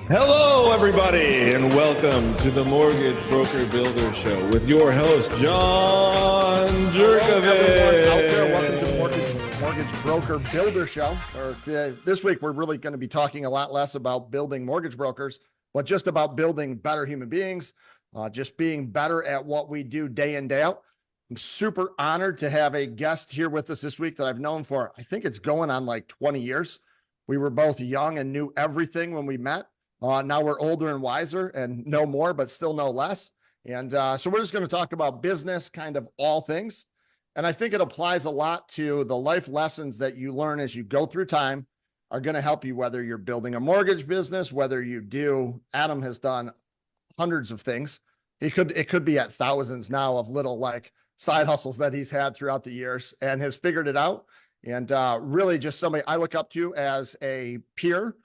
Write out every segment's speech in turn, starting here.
Hello, everybody, and welcome to the Mortgage Broker Builder Show with your host, John Everyone out there, Jerkovich. welcome to the Mortgage Broker Builder Show. This week, we're really going to be talking a lot less about building mortgage brokers, but just about building better human beings, just being better at what we do day in, day out. I'm super honored to have a guest here with us this week that I've known for, I think it's going on like 20 years. We were both young and knew everything when we met. Now we're older and wiser and know more, but still know less. And so we're just going to talk about business, kind of all things. And I think it applies a lot to the life lessons that you learn as you go through time are going to help you, whether you're building a mortgage business, whether you do. Adam has done hundreds of things. It could be at thousands now of little like side hustles that he's had throughout the years and has figured it out. And really just somebody I look up to as a peer,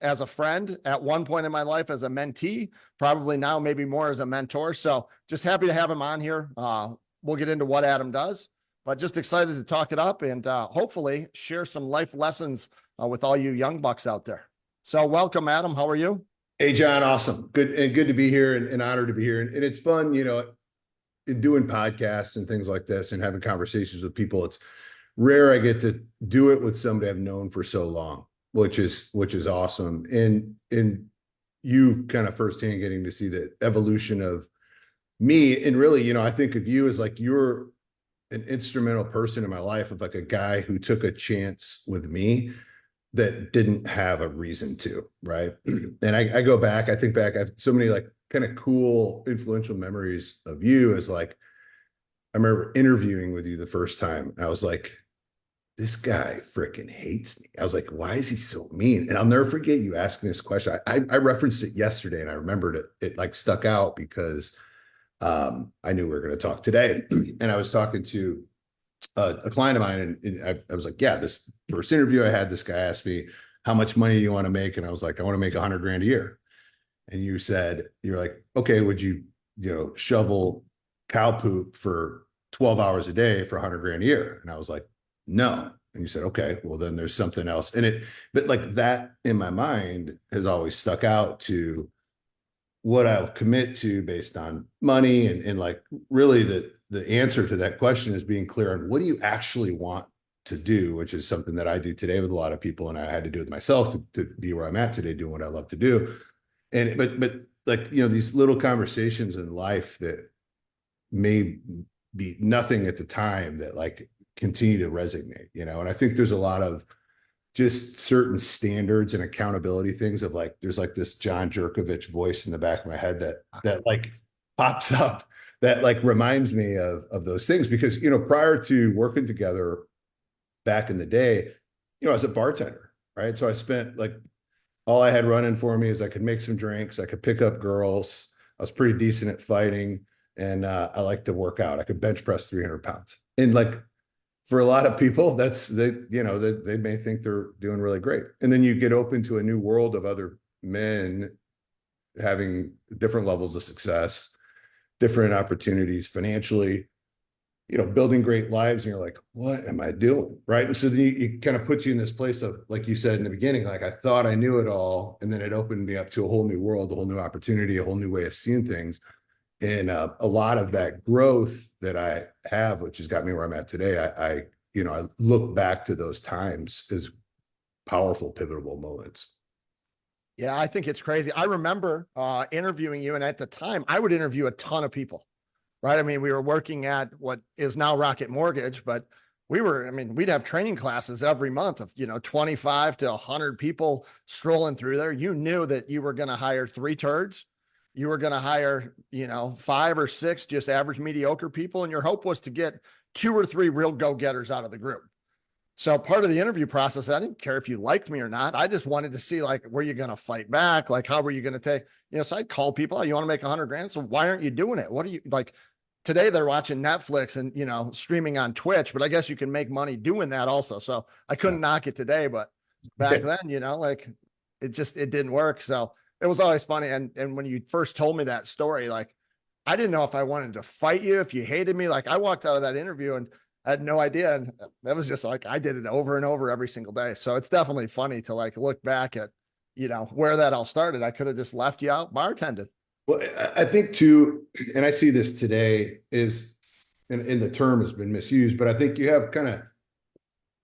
as a friend, at one point in my life as a mentee, probably now maybe more as a mentor. So just happy to have him on here. We'll get into what Adam does, but just excited to talk it up and hopefully share some life lessons with all you young bucks out there. So welcome, Adam. How are you? Hey, John. Awesome. Good to be here and honored to be here. And it's fun, in doing podcasts and things like this and having conversations with people. It's rare I get to do it with somebody I've known for so long, which is awesome. And you kind of firsthand getting to see the evolution of me. And really, I think of you as like, you're an instrumental person in my life, of like a guy who took a chance with me that didn't have a reason to, right? And I go back, I think back, I have so many like kind of cool, influential memories of you as like, I remember interviewing with you the first time. I was like, this guy freaking hates me. I was like, why is he so mean? And I'll never forget you asking this question. I referenced it yesterday and I remembered it. It like stuck out because I knew we were going to talk today. And I was talking to a client of mine and I was like, yeah, this first interview I had, this guy asked me, how much money do you want to make? And I was like, I want to make $100 grand a year. And you're like, okay, would you, shovel cow poop for 12 hours a day for $100 grand a year? And I was like, no. And you said, okay, well then there's something else. But like that in my mind has always stuck out to what I'll commit to based on money. And like really the answer to that question is being clear on what do you actually want to do, which is something that I do today with a lot of people. And I had to do it myself to be where I'm at today, doing what I love to do. But like, these little conversations in life that may be nothing at the time that like continue to resonate, and I think there's a lot of just certain standards and accountability things of like, there's like this John Jerkovich voice in the back of my head that like pops up that like reminds me of those things because, prior to working together back in the day, I was a bartender, right? So I spent like, all I had running for me is I could make some drinks, I could pick up girls, I was pretty decent at fighting, and I like to work out. I could bench press 300 pounds. And like, for a lot of people, they may think they're doing really great. And then you get open to a new world of other men having different levels of success, different opportunities financially, building great lives. And you're like, what am I doing? Right. And so then you kind of put you in this place of, like you said in the beginning, like I thought I knew it all. And then it opened me up to a whole new world, a whole new opportunity, a whole new way of seeing things. And a lot of that growth that I have, which has got me where I'm at today, I look back to those times as powerful, pivotal moments. Yeah, I think it's crazy. I remember interviewing you, and at the time, I would interview a ton of people, right? I mean, we were working at what is now Rocket Mortgage, but we'd have training classes every month of, 25 to 100 people strolling through there. You knew that you were going to hire 3 turds. You were going to hire, 5 or 6 just average mediocre people. And your hope was to get 2 or 3 real go-getters out of the group. So part of the interview process, I didn't care if you liked me or not. I just wanted to see, like, were you going to fight back? Like, how were you going to take, so I'd call people, oh, you want to make $100 grand? So why aren't you doing it? What do you like? Today they're watching Netflix and, streaming on Twitch, but I guess you can make money doing that also. So I couldn't knock it today, but back then, like it didn't work. So it was always funny. And when you first told me that story, like, I didn't know if I wanted to fight you, if you hated me. Like, I walked out of that interview and I had no idea. And that was just like, I did it over and over every single day. So it's definitely funny to like look back at where that all started. I could have just left you out bartended. Well, I think too, and I see this today is, and the term has been misused, but I think you have kind of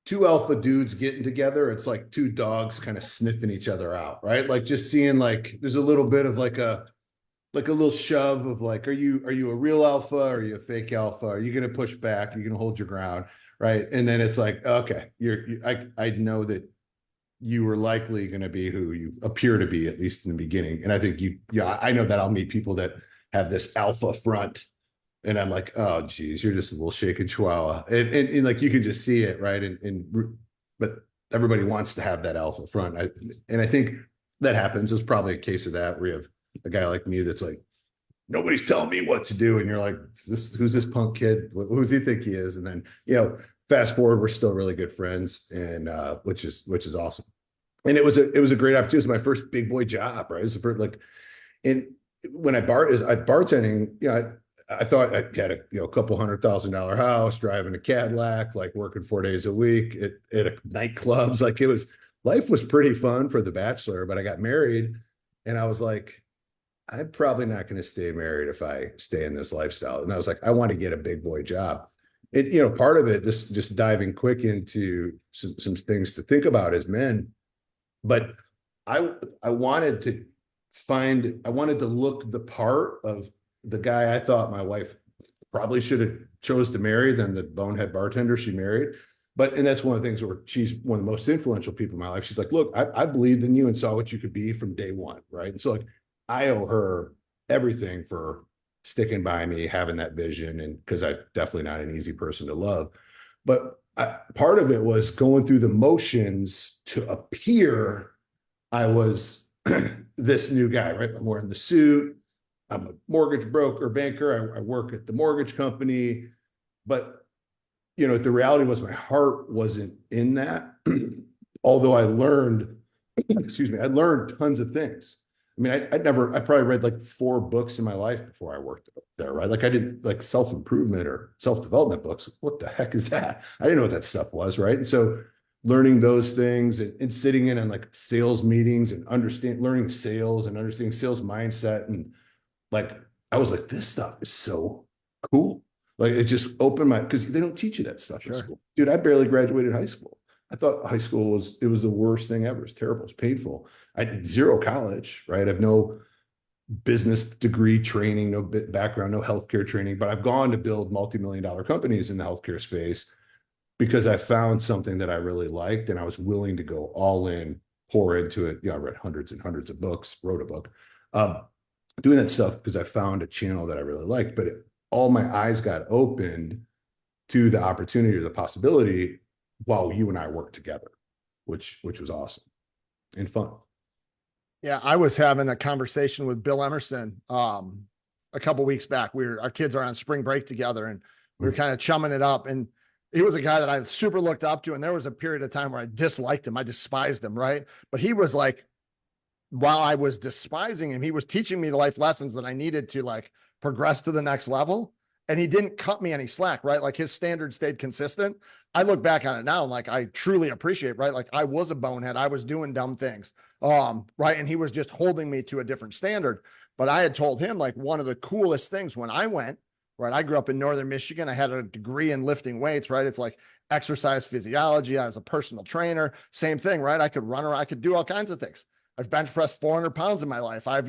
two alpha dudes getting together. It's like two dogs kind of sniffing each other out, right? Like just seeing like there's a little bit of like a little shove of like, are you a real alpha? Are you a fake alpha? Are you going to push back? Are you going to hold your ground? Right. And then it's like, okay, I know that you were likely going to be who you appear to be, at least in the beginning. And I think I know that I'll meet people that have this alpha front, and I'm like, oh geez, you're just a little shaken chihuahua. And like, you can just see it. Right. But everybody wants to have that alpha front. And I think that happens. There's probably a case of that where you have a guy like me that's like, nobody's telling me what to do. And you're like, who's this punk kid? Who does he think he is? And then, fast forward, we're still really good friends, and which is awesome. And it was a great opportunity. It was my first big boy job, right? It was the first, like, and when I bartending, I thought I had a couple $100,000 house, driving a Cadillac, like working 4 days a week at nightclubs. Like life was pretty fun for the bachelor, but I got married and I was like, I'm probably not going to stay married if I stay in this lifestyle. And I was like, I want to get a big boy job. Part of it, this just diving quick into some things to think about as men, but I wanted to look the part of the guy I thought my wife probably should have chose to marry than the bonehead bartender she married. And that's one of the things where she's one of the most influential people in my life. She's like, look, I believed in you and saw what you could be from day one. Right. And so like, I owe her everything for sticking by me, having that vision. And because I'm definitely not an easy person to love, but part of it was going through the motions to appear I was this new guy, right? I'm wearing the suit. I'm a mortgage broker, banker. I work at the mortgage company, but the reality was my heart wasn't in that. Although I learned, I learned tons of things. I mean, I probably read like 4 books in my life before I worked there, right? Like I did like self-improvement or self-development books. What the heck is that? I didn't know what that stuff was, right? And so learning those things and sitting in on like sales meetings and learning sales and understanding sales mindset. And like, I was like, this stuff is so cool. Like it just opened because they don't teach you that stuff in school. Dude, I barely graduated high school. I thought high school was the worst thing ever. It's terrible. It's painful. I did 0 college, right? I have no business degree training, no background, no healthcare training, but I've gone to build multi-million-dollar companies in the healthcare space because I found something that I really liked and I was willing to go all in, pour into it. I read hundreds and hundreds of books, wrote a book, doing that stuff because I found a channel that I really liked, but all my eyes got opened to the opportunity or the possibility while you and I worked together, which was awesome and fun. Yeah, I was having a conversation with Bill Emerson a couple weeks back. Our kids are on spring break together, and we were kind of chumming it up. And he was a guy that I super looked up to, and there was a period of time where I disliked him. I despised him, right? But he was like, while I was despising him, he was teaching me the life lessons that I needed to like progress to the next level. And he didn't cut me any slack, right? Like his standard stayed consistent. I look back on it now and like, I truly appreciate, right? Like I was a bonehead. I was doing dumb things. Right. And he was just holding me to a different standard. But I had told him like one of the coolest things when I went, right? I grew up in Northern Michigan. I had a degree in lifting weights, right? It's like exercise physiology. I was a personal trainer, same thing, right? I could run around. I could do all kinds of things. I've bench pressed 400 pounds in my life. I've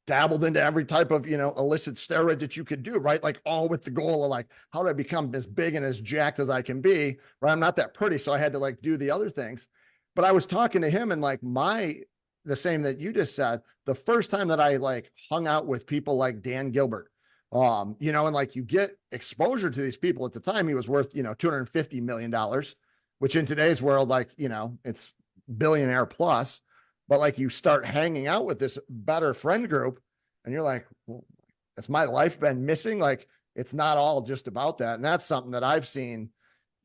dabbled into every type of, illicit steroid that you could do, right? Like all with the goal of like, how do I become as big and as jacked as I can be, right? I'm not that pretty. So I had to like do the other things, but I was talking to him and like the same that you just said, the first time that I like hung out with people like Dan Gilbert, and like you get exposure to these people. At the time he was worth, $250 million, which in today's world, like, it's billionaire plus. But like you start hanging out with this better friend group and you're like, well, has my life been missing? Like, it's not all just about that. And that's something that I've seen,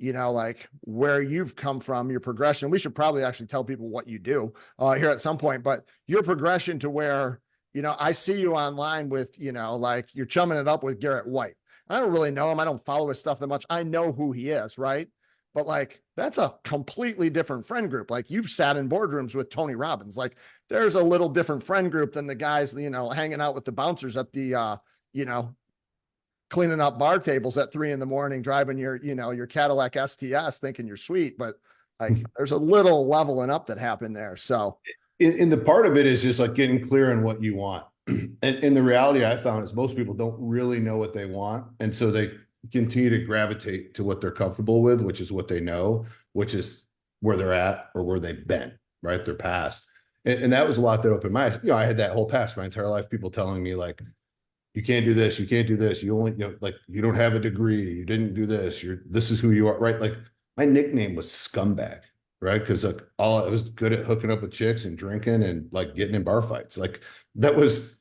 like where you've come from, your progression. We should probably actually tell people what you do here at some point, but your progression to where, I see you online with, like you're chumming it up with Garrett White. I don't really know him. I don't follow his stuff that much. I know who he is, right? but like, that's a completely different friend group. Like, you've sat in boardrooms with Tony Robbins. Like, there's a little different friend group than the guys, hanging out with the bouncers at the, cleaning up bar tables at 3 a.m, driving your Cadillac STS thinking you're sweet. But like, there's a little leveling up that happened there. So in the part of it is just like getting clear on what you want. And the reality I found is most people don't really know what they want. And so they continue to gravitate to what they're comfortable with, which is what they know, which is where they're at or where they've been, right? Their past. And that was a lot that opened my eyes. I had that whole past my entire life, people telling me like, you can't do this, you can't do this. You only, like, you don't have a degree, you didn't do this, this is who you are, right? Like, my nickname was Scumbag, right? Because like, I was good at hooking up with chicks and drinking and like getting in bar fights. Like, that was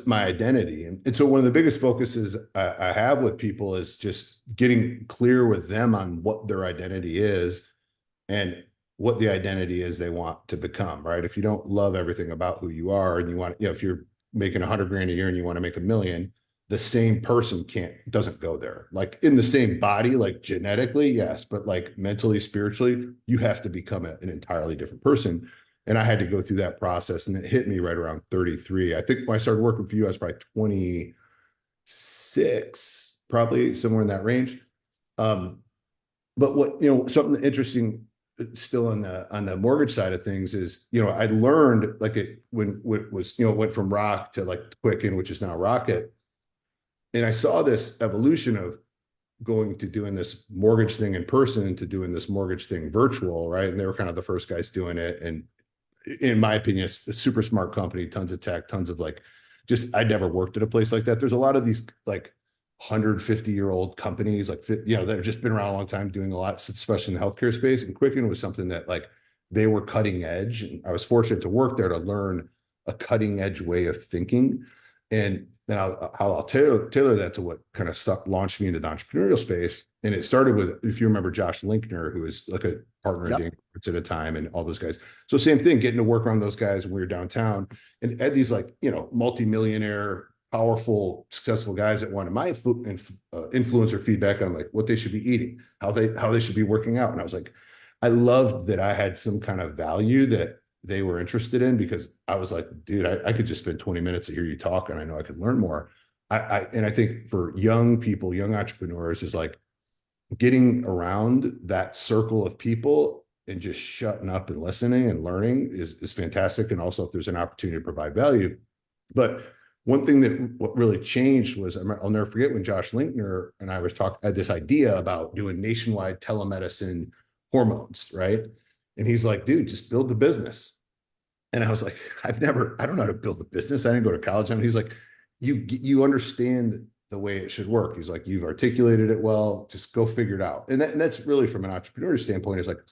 my identity. And so one of the biggest focuses I have with people is just getting clear with them on what their identity is and what the identity is they want to become, right? If you don't love everything about who you are and you want, if you're making $100,000 a year and you want to make $1 million, the same person doesn't go there. Like, in the same body, like genetically, yes, but like mentally, spiritually, you have to become an entirely different person. And I had to go through that process, and it hit me right around 33. I think when I started working for you, I was probably 26, probably somewhere in that range. But what, something interesting still on the mortgage side of things is, I learned like when it was, it went from Rock to like Quicken, which is now Rocket. And I saw this evolution of going to doing this mortgage thing in person to doing this mortgage thing virtual, right? And they were kind of the first guys doing it. And in my opinion, it's a super smart company, tons of tech, tons of like, I'd never worked at a place like that. There's a lot of these like 150-year-old companies, like, that have just been around a long time doing a lot, especially in the healthcare space. And Quicken was something that like, they were cutting edge. And I was fortunate to work there to learn a cutting edge way of thinking. And then I'll tailor that to what kind of launched me into the entrepreneurial space. And it started with, if you remember Josh Linkner, who was like a partner in at a time, and all those guys. So same thing, getting to work around those guys when we were downtown, and had these like, multi-millionaire, powerful, successful guys that wanted my influencer feedback on like what they should be eating, how they should be working out. And I was like, I loved that I had some kind of value that they were interested in, because I was like, dude, I could just spend 20 minutes to hear you talk, and I know I could learn more. And I think for young people, young entrepreneurs, is like getting around that circle of people and just shutting up and listening and learning is fantastic. And also, if there's an opportunity to provide value. But one thing what really changed was, I'll never forget when Josh Linkner and I had this idea about doing nationwide telemedicine hormones, right? And he's like, dude, just build the business. And I was like, I don't know how to build a business. I didn't go to college. And he's like, you understand the way it should work. He's like, you've articulated it well, just go figure it out. And that's really, from an entrepreneur standpoint, is like,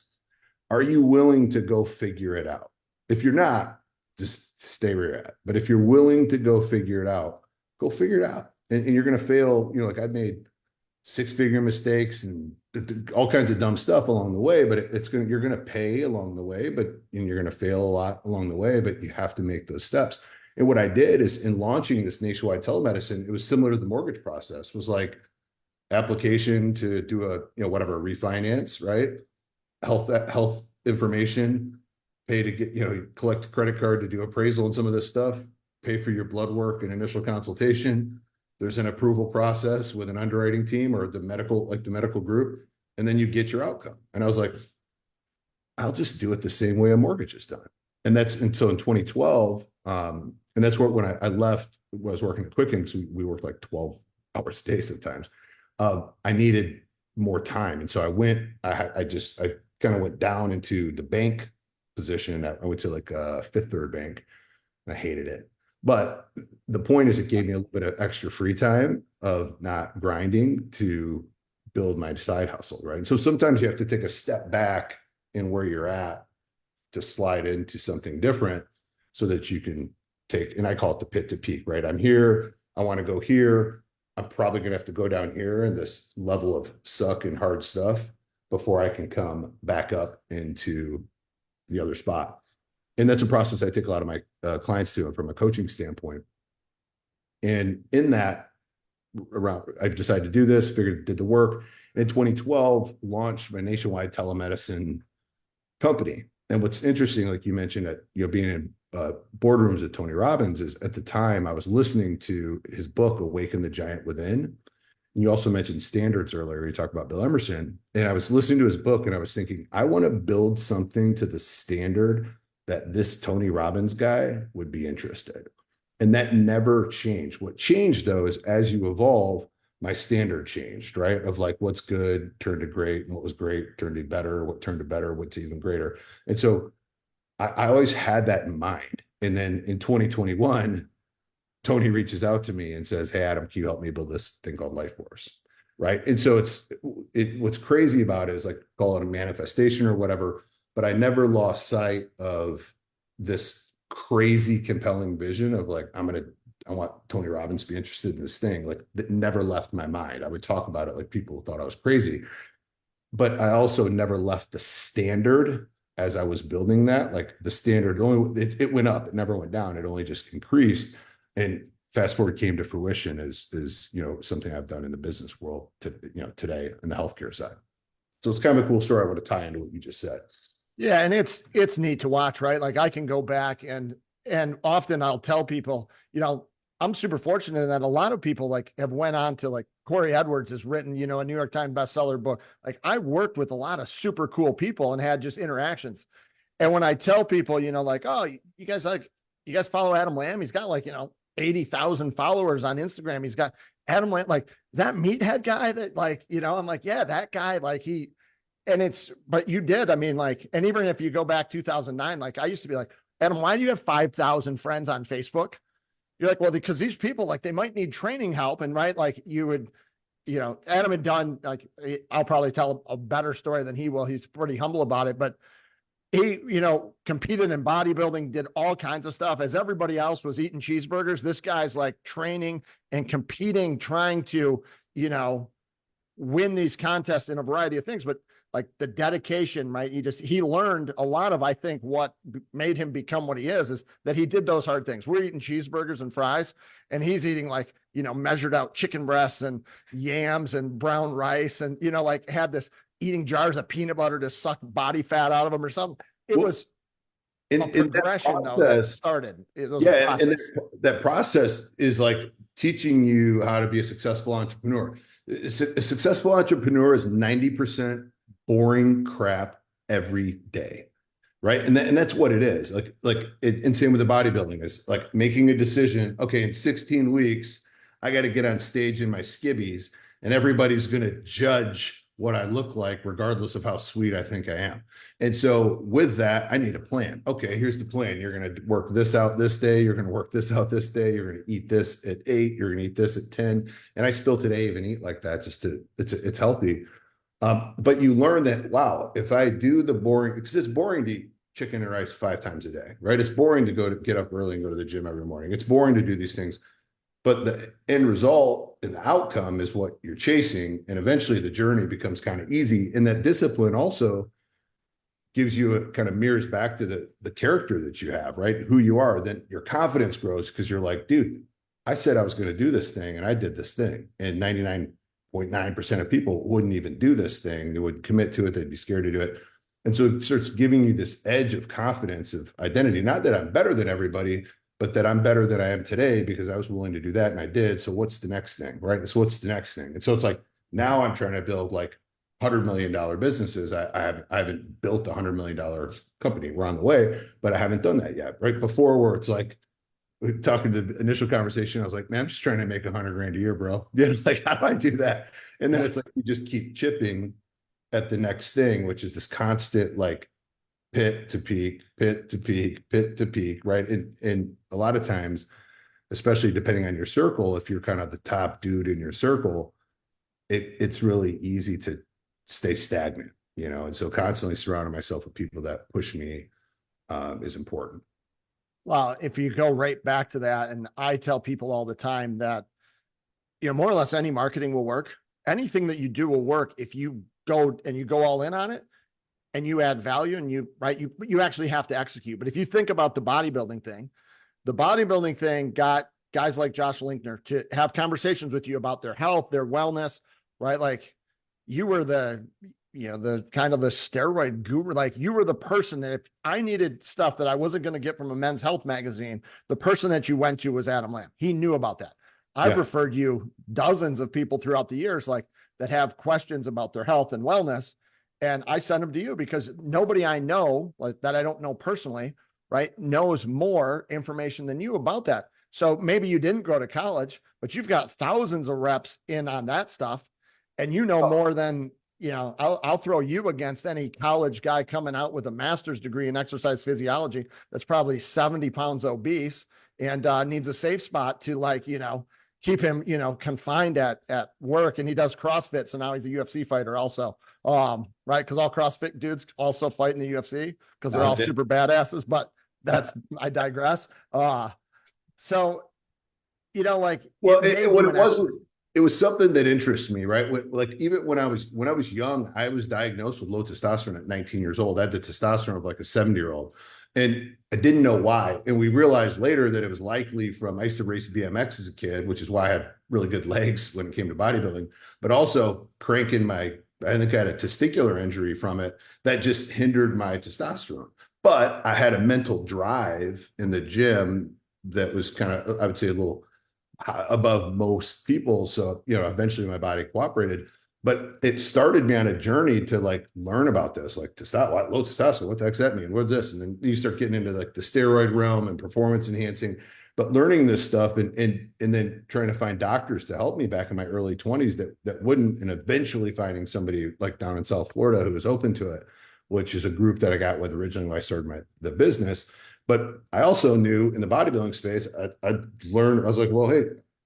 are you willing to go figure it out? If you're not, just stay where you're at. But if you're willing to go figure it out, go figure it out. And you're going to fail. Like, I've made 6-figure mistakes and all kinds of dumb stuff along the way, but you're going to pay along the way, and you're going to fail a lot along the way, but you have to make those steps. And what I did is, in launching this nationwide telemedicine, it was similar to the mortgage process. It was like application to do a refinance, right? Health information, pay to get, collect a credit card to do appraisal and some of this stuff, pay for your blood work and initial consultation. There's an approval process with an underwriting team or the medical group, and then you get your outcome. And I was like, I'll just do it the same way a mortgage is done. And so in 2012, and that's when I left, I was working at Quicken, because we worked like 12 hours a day sometimes. I needed more time. And so I kind of went down into the bank position. I went to like a Fifth Third Bank, and I hated it. But the point is, it gave me a little bit of extra free time of not grinding to build my side hustle, right? And so sometimes you have to take a step back in where you're at to slide into something different, so that you can and I call it the pit to peak, right? I'm here, I want to go here. I'm probably going to have to go down here in this level of suck and hard stuff before I can come back up into the other spot. And that's a process I take a lot of my clients through from a coaching standpoint. And in that, around, I decided to do this, did the work. In 2012, launched my nationwide telemedicine company. And what's interesting, like you mentioned, that being in boardrooms at Tony Robbins, is at the time I was listening to his book, Awaken the Giant Within. And you also mentioned standards earlier. You talked about Bill Emerson, and I was listening to his book, and I was thinking, I want to build something to the standard that this Tony Robbins guy would be interested. And that never changed. What changed, though, is as you evolve, my standard changed, right? Of like what's good turned to great, and what was great turned to better, what turned to better, what's even greater. And so I always had that in mind. And then in 2021, Tony reaches out to me and says, hey, Adam, can you help me build this thing called Life Force? Right. And so what's crazy about it is, like, call it a manifestation or whatever, but I never lost sight of this crazy, compelling vision of like, I want Tony Robbins to be interested in this thing. Like, that never left my mind. I would talk about it like people thought I was crazy, but I also never left the standard as I was building that. Like, the standard it went up, it never went down. It only just increased. And fast forward came to fruition is something I've done in the business world today in the healthcare side. So it's kind of a cool story. I want to tie into what you just said. Yeah. And it's neat to watch, right? Like, I can go back and often I'll tell people, I'm super fortunate in that a lot of people like have went on to, like, Corey Edwards has written, a New York Times bestseller book. Like, I worked with a lot of super cool people and had just interactions. And when I tell people, like, oh, you guys follow Adam Lamb? He's got 80,000 followers on Instagram. He's got Adam Lamb, like that meathead guy that I'm like, yeah, that guy, but you did. I mean, and even if you go back 2009, like, I used to be like, Adam, why do you have 5,000 friends on Facebook? You're like, well, because these people, like, they might need training help. And right. Like, you would, Adam had done, like, I'll probably tell a better story than he will. He's pretty humble about it, but he, competed in bodybuilding, did all kinds of stuff. As everybody else was eating cheeseburgers, this guy's like training and competing, trying to, win these contests in a variety of things. But like the dedication, right? He learned a lot of, I think, what made him become what he is that he did those hard things. We're eating cheeseburgers and fries, and he's eating measured out chicken breasts and yams and brown rice, and, had this eating jars of peanut butter to suck body fat out of them or something. It was a progression that started. And that process is like teaching you how to be a successful entrepreneur. A successful entrepreneur is 90% boring crap every day, right? And that's what it is. And same with the bodybuilding is like making a decision. Okay, in 16 weeks, I got to get on stage in my skivvies, and everybody's going to judge what I look like, regardless of how sweet I think I am. And so with that, I need a plan. Okay, here's the plan. You're going to work this out this day. You're going to work this out this day. You're going to eat this at 8. You're going to eat this at 10. And I still today even eat like that, it's healthy. But you learn that, wow, if I do the boring, because it's boring to eat chicken and rice 5 times a day, right? It's boring to get up early and go to the gym every morning. It's boring to do these things. But the end result and the outcome is what you're chasing. And eventually the journey becomes kind of easy. And that discipline also gives you a kind of mirrors back to the character that you have, right? Who you are. Then your confidence grows because you're like, dude, I said I was going to do this thing and I did this thing. And 99.9% of people wouldn't even do this thing. They would commit to it. They'd be scared to do it. And so it starts giving you this edge of confidence, of identity. Not that I'm better than everybody, but that I'm better than I am today because I was willing to do that and I did. So what's the next thing, right? So what's the next thing? And so it's like, now I'm trying to build like $100 million businesses. I haven't built a $100 million company. We're on the way, but I haven't done that yet. Right before, where it's like, talking to the initial conversation, I was like, man, I'm just trying to make $100,000 a year, bro. Yeah, like, how do I do that? And then it's like, you just keep chipping at the next thing, which is this constant, like, pit to peak, pit to peak, pit to peak, right? And a lot of times, especially depending on your circle, if you're kind of the top dude in your circle, it's really easy to stay stagnant, and so constantly surrounding myself with people that push me is important. Well, if you go right back to that, and I tell people all the time that, more or less any marketing will work. Anything that you do will work if you go all in on it and you add value and you actually have to execute. But if you think about the bodybuilding thing got guys like Josh Linkner to have conversations with you about their health, their wellness, right? Like you were the kind of the steroid guru. Like you were the person that if I needed stuff that I wasn't going to get from a men's health magazine, the person that you went to was Adam Lamb. He knew about that. I've referred you dozens of people throughout the years, like that have questions about their health and wellness. And I send them to you because nobody I know, like that I don't know personally, right, knows more information than you about that. So maybe you didn't go to college, but you've got thousands of reps in on that stuff. And you know more than, I'll throw you against any college guy coming out with a master's degree in exercise physiology that's probably 70 pounds obese and needs a safe spot to keep him, confined at work. And he does CrossFit. So now he's a UFC fighter also. Right. Cause all CrossFit dudes also fight in the UFC because they're all super badasses, but I digress. So, it was something that interests me, right? Even when I was young, I was diagnosed with low testosterone at 19 years old. I had the testosterone of like a 70-year-old. And I didn't know why. And we realized later that it was likely from, I used to race BMX as a kid, which is why I had really good legs when it came to bodybuilding, but also cranking I think I had a testicular injury from it that just hindered my testosterone. But I had a mental drive in the gym that was kind of, I would say, a little above most people. So, eventually my body cooperated. But it started me on a journey to learn about this, low testosterone, what the heck's that mean? What's this? And then you start getting into the steroid realm and performance enhancing, but learning this stuff and then trying to find doctors to help me back in my early 20s that wouldn't, and eventually finding somebody like down in South Florida who was open to it, which is a group that I got with originally when I started the business. But I also knew in the bodybuilding space, I learned, I was like, well, hey,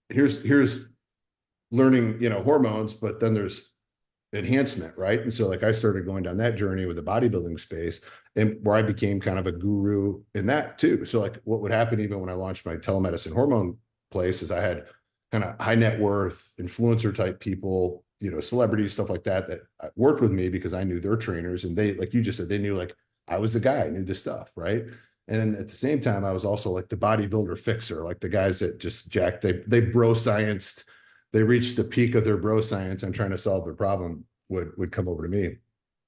here's learning, hormones, but then there's enhancement, right? And so I started going down that journey with the bodybuilding space, and where I became kind of a guru in that too. So what would happen even when I launched my telemedicine hormone place is I had kind of high net worth influencer type people, celebrities, stuff like that worked with me because I knew their trainers, and they, like you just said, they knew I was the guy, I knew this stuff, right? And then at the same time, I was also the bodybuilder fixer, the guys that just jacked, they bro scienced, they reached the peak of their bro science and trying to solve their problem would come over to me,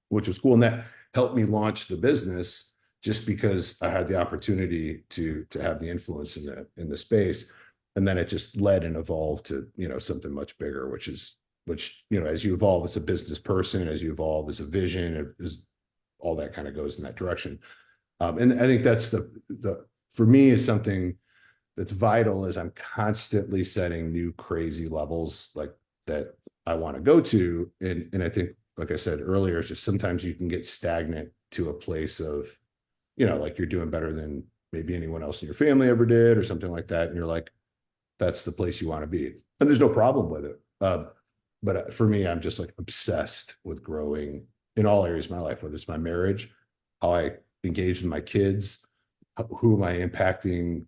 which was cool. And that helped me launch the business just because I had the opportunity to have the influence in the space. And then it just led and evolved to, something much bigger, which as you evolve as a business person, as you evolve as a vision, all that kind of goes in that direction. And I think that's for me is something that's vital, is I'm constantly setting new crazy levels that I want to go to. And I think, like I said earlier, it's just sometimes you can get stagnant to a place of, you're doing better than maybe anyone else in your family ever did or something like that. And you're that's the place you want to be. And there's no problem with it. But for me, I'm just obsessed with growing in all areas of my life, whether it's my marriage, how I engage with my kids, who am I impacting,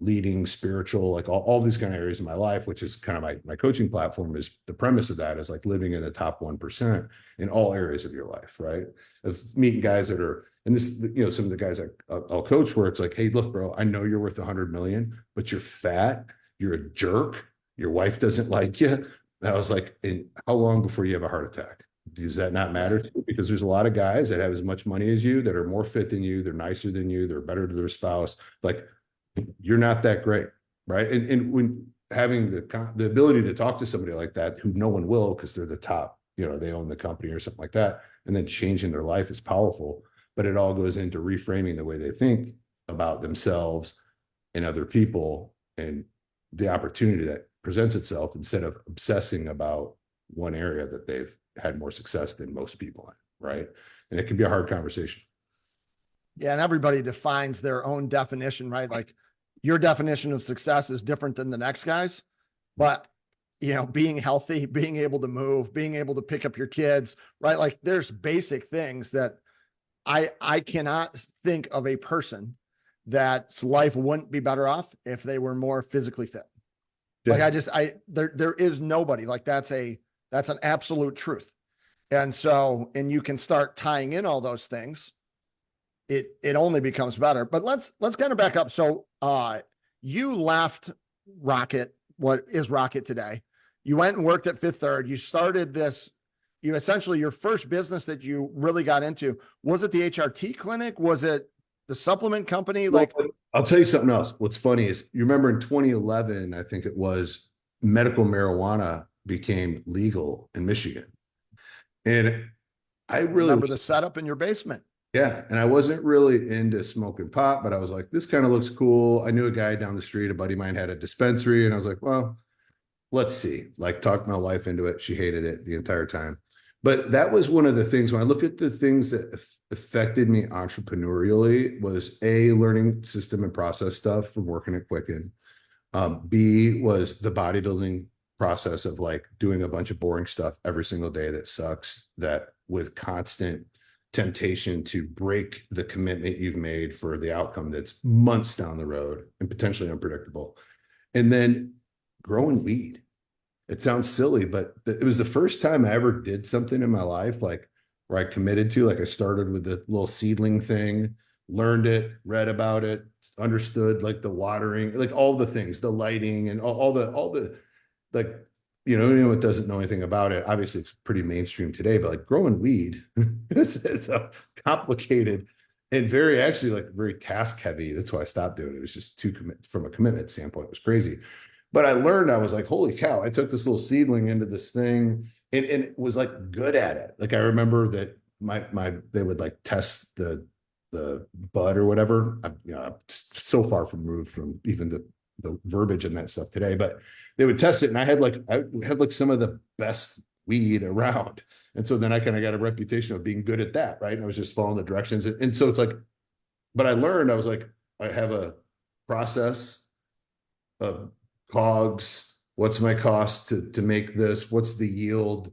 leading, spiritual, all these kind of areas of my life, which is kind of my coaching platform. Is the premise of that is living in the top 1% in all areas of your life, right? Of meeting guys that are, and this, some of the guys I'll coach where it's hey, look, bro, I know you're worth 100 million, but you're fat, you're a jerk, your wife doesn't like you. And I was and how long before you have a heart attack? Does that not matter? Because there's a lot of guys that have as much money as you, that are more fit than you, they're nicer than you, they're better to their spouse. You're not that great, right? And when having the ability to talk to somebody like that, who no one will because they're the top, they own the company or something like that, and then changing their life is powerful. But it all goes into reframing the way they think about themselves and other people, and the opportunity that presents itself instead of obsessing about one area that they've had more success than most people in, right? And it can be a hard conversation. Yeah, and everybody defines their own definition, right? Your definition of success is different than the next guy's, but being healthy, being able to move, being able to pick up your kids, right? There's basic things that I cannot think of a person that life wouldn't be better off if they were more physically fit. Yeah. There is nobody that's an absolute truth. And you can start tying in all those things. It only becomes better. But let's kind of back up. So you left Rocket, what is Rocket today. You went and worked at Fifth Third. You started this, you essentially, your first business that you really got into, was it the HRT clinic? Was it the supplement company? Well, Like, I'll tell you something else. What's funny is, you remember in 2011, I think it was, medical marijuana became legal in Michigan. And I really remember the setup in your basement. yeah. And I wasn't really into smoking pot, but I was like, this kind of looks cool. I knew a guy down the street, a buddy of mine had a dispensary, and I was like, well, let's see. Like, talked my wife into it. She hated it the entire time. But that was one of the things, when I look at the things that affected me entrepreneurially, was A, learning system and process stuff from working at Quicken. B was the bodybuilding process of like doing a bunch of boring stuff every single day that sucks, that with constant temptation to break the commitment you've made for the outcome that's months down the road and potentially unpredictable. And then growing weed. It sounds silly, but it was the first time I ever did something in my life, like where I committed to, like I started with the little seedling thing, learned it, read about it, understood like the watering, like all the things, the lighting and all the, like, anyone doesn't know anything about it. Obviously it's pretty mainstream today, but like growing weed is a complicated and very task heavy. That's why I stopped doing it. It was just from a commitment standpoint, it was crazy. But I learned, I was like, holy cow, I took this little seedling into this thing and was like good at it. Like, I remember that they would like test the bud or whatever. I'm so far removed from even the verbiage and that stuff today, but they would test it. And I had like some of the best weed around. And so then I kind of got a reputation of being good at that. Right. And I was just following the directions. And so it's like, but I learned, I was like, I have a process of COGS, what's my cost to make this, what's the yield,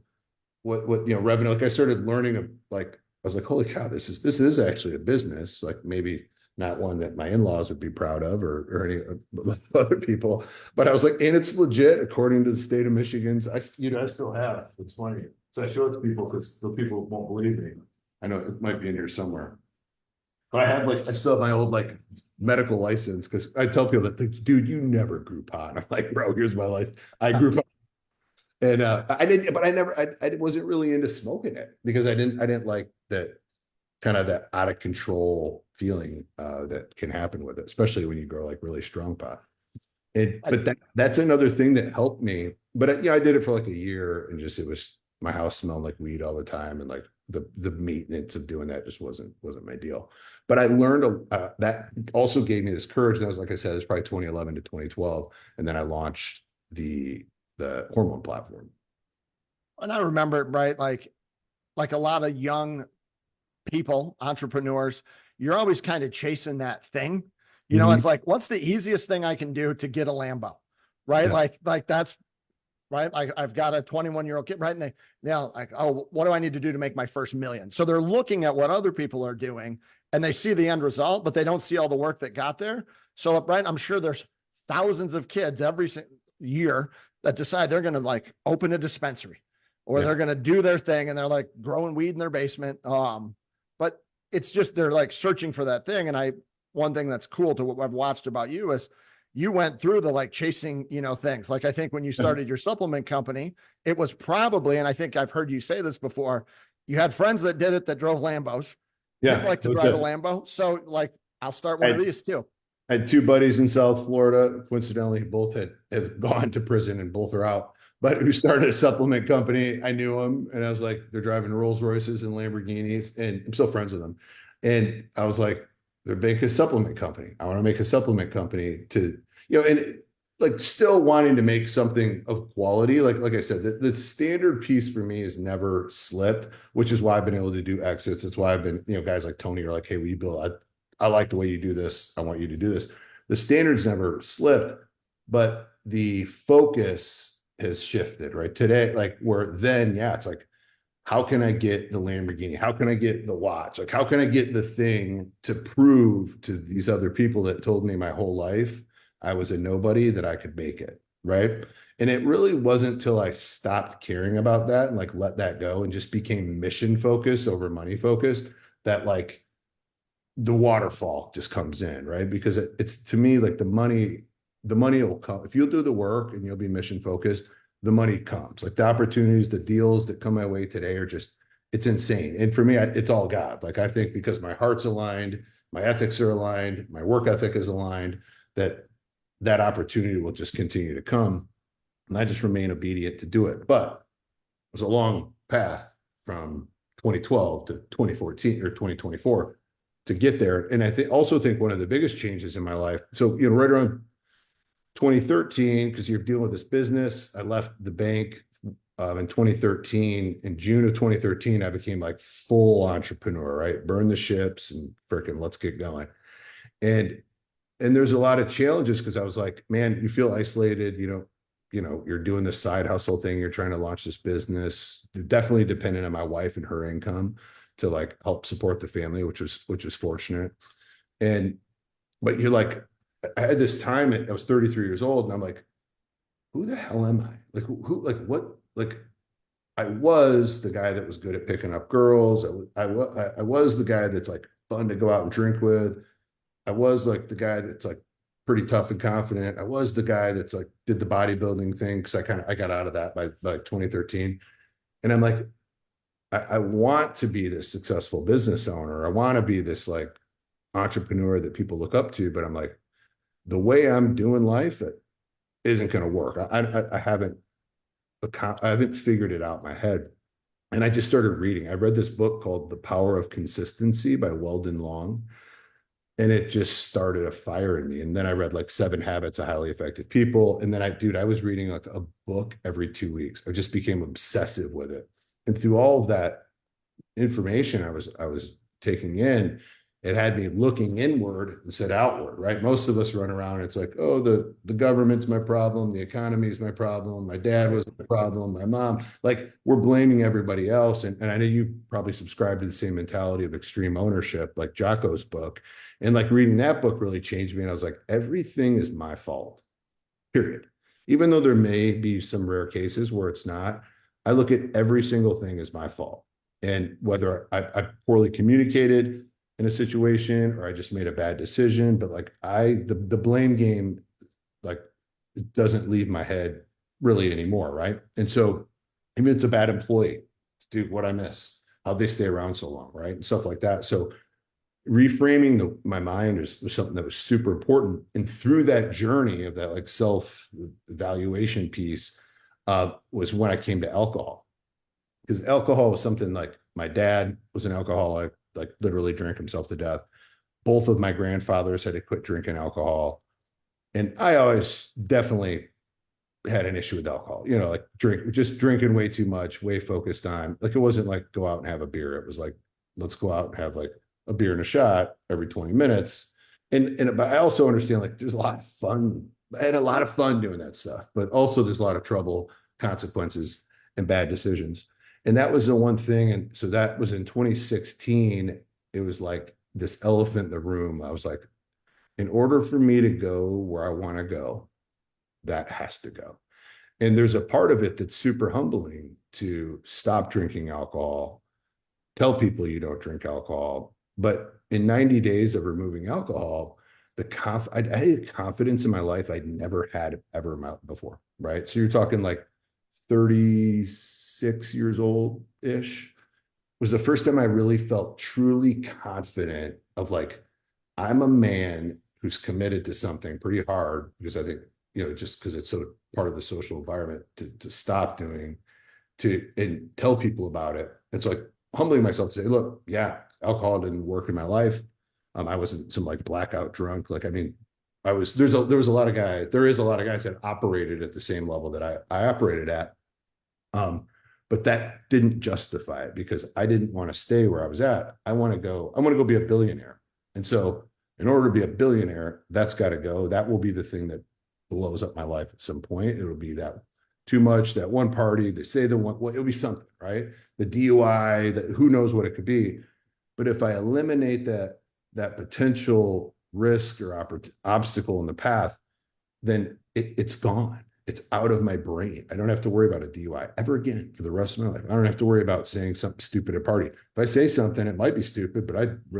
what revenue. Like, I started learning, like, I was like, holy cow, this is actually a business, like maybe not one that my in-laws would be proud of or any other people, but I was like, and it's legit according to the state of Michigan's. I still have, it's funny, so I show it to people because the people won't believe me. I know it might be in here somewhere, but I still have my old like medical license, because I tell people that, dude, you never grew pot. I'm like, bro, here's my license. I grew pot. And I didn't, but I wasn't really into smoking it, because I didn't like that kind of that out of control feeling that can happen with it, especially when you grow like really strong pot. But that's another thing that helped me. But I did it for like a year, and my house smelled like weed all the time, and like the maintenance of doing that just wasn't my deal. But I learned that also gave me this courage. That was, like I said, it's probably 2011 to 2012, and then I launched the hormone platform. And I remember, right, like a lot of young people, entrepreneurs, you're always kind of chasing that thing. It's like, what's the easiest thing I can do to get a Lambo, right? Yeah. Like that's right. I've got a 21-year-old kid, right? And they're like, oh, what do I need to do to make my first million? So they're looking at what other people are doing, and they see the end result, but they don't see all the work that got there. So, right, I'm sure there's thousands of kids every year that decide they're going to like open a dispensary, or they're going to do their thing, and they're like growing weed in their basement. But it's just, they're like searching for that thing. And one thing that's cool to what I've watched about you is you went through the like chasing, things. Like, I think when you started your supplement company, it was probably, and I think I've heard you say this before, you had friends that did it that drove Lambos. Yeah. You'd like to drive a Lambo. So like, I'll start one of these too. I had two buddies in South Florida, coincidentally, both have gone to prison, and both are out, but who started a supplement company. I knew them, and I was like, they're driving Rolls Royces and Lamborghinis, and I'm still friends with them. And I was like, they're making a supplement company. I want to make a supplement company to, and like still wanting to make something of quality. Like I said, the standard piece for me has never slipped, which is why I've been able to do exits. It's why I've been, guys like Tony are like, hey, will you build? I like the way you do this. I want you to do this. The standards never slipped, but the focus has shifted, right? Today, like where then, it's like, how can I get the Lamborghini? How can I get the watch? Like, how can I get the thing to prove to these other people that told me my whole life I was a nobody that I could make it, right? And it really wasn't till I stopped caring about that and like let that go and just became mission focused over money focused that like the waterfall just comes in, right? Because it's to me, like the money the money will come. If you'll do the work and you'll be mission focused, the money comes. Like the opportunities, the deals that come my way today are just, it's insane. And for me, it's all God. Like I think because my heart's aligned, my ethics are aligned, my work ethic is aligned, that opportunity will just continue to come. And I just remain obedient to do it. But it was a long path from 2012 to 2014 or 2024 to get there. And I also think one of the biggest changes in my life. So, right around 2013, because you're dealing with this business, I left the bank in 2013. In June of 2013, I became like full entrepreneur, right? Burn the ships and freaking let's get going. And there's a lot of challenges because I was like, man, you feel isolated, you're doing this side hustle thing. You're trying to launch this business. You're definitely dependent on my wife and her income to like help support the family, which was fortunate. But you're like, I had this time, I was 33 years old and I'm like, who the hell am I? Like what, like I was the guy that was good at picking up girls. I was the guy that's like fun to go out and drink with. I was like the guy that's like pretty tough and confident. I was the guy that's like did the bodybuilding thing because I got out of that by 2013. And I'm like, I want to be this successful business owner. I want to be this like entrepreneur that people look up to, but I'm like, the way I'm doing life, it isn't going to work. I haven't figured it out in my head. And I just started reading. I read this book called The Power of Consistency by Weldon Long. And it just started a fire in me. And then I read like 7 Habits of Highly Effective People. And then I was reading like a book every 2 weeks. I just became obsessive with it. And through all of that information I was taking in, it had me looking inward instead outward, right? Most of us run around. It's like, oh, the government's my problem. The economy is my problem. My dad was my problem. My mom, like we're blaming everybody else. And I know you probably subscribe to the same mentality of extreme ownership, like Jocko's book. And like reading that book really changed me. And I was like, everything is my fault, period. Even though there may be some rare cases where it's not, I look at every single thing as my fault. And whether I poorly communicated in a situation or I just made a bad decision, but like the blame game, like it doesn't leave my head really anymore. Right. And so even it's a bad employee, dude, what I miss, how'd they stay around so long. Right. And stuff like that. So reframing my mind was something that was super important. And through that journey of that like self-evaluation piece was when I came to alcohol. Because alcohol was something like my dad was an alcoholic, like literally drank himself to death. Both of my grandfathers had to quit drinking alcohol. And I always definitely had an issue with alcohol, like drinking way too much, way focused on, like, it wasn't like go out and have a beer. It was like, let's go out and have like a beer and a shot every 20 minutes. But I also understand like there's a lot of fun. I had a lot of fun doing that stuff, but also there's a lot of trouble, consequences, and bad decisions. And that was the one thing. And so that was in 2016. It was like this elephant in the room. I was like, in order for me to go where I want to go, that has to go. And there's a part of it that's super humbling to stop drinking alcohol, tell people you don't drink alcohol. But in 90 days of removing alcohol, I had confidence in my life I'd never had ever before, right? So you're talking like 36 years old-ish was the first time I really felt truly confident of like, I'm a man who's committed to something pretty hard because I think, just because it's so part of the social environment to stop doing, and tell people about it. And so like humbling myself to say, look, yeah, alcohol didn't work in my life. I wasn't some like blackout drunk. Like, I mean, there is a lot of guys that operated at the same level that I operated at. But that didn't justify it because I didn't want to stay where I was at. I want to go be a billionaire. And so in order to be a billionaire, that's got to go. That will be the thing that blows up my life at some point. It'll be that too much, that one party, they say it'll be something, right? The DUI, who knows what it could be. But if I eliminate that potential risk or obstacle in the path, then it's gone. It's out of my brain. I don't have to worry about a DUI ever again for the rest of my life. I don't have to worry about saying something stupid at a party. If I say something, it might be stupid, but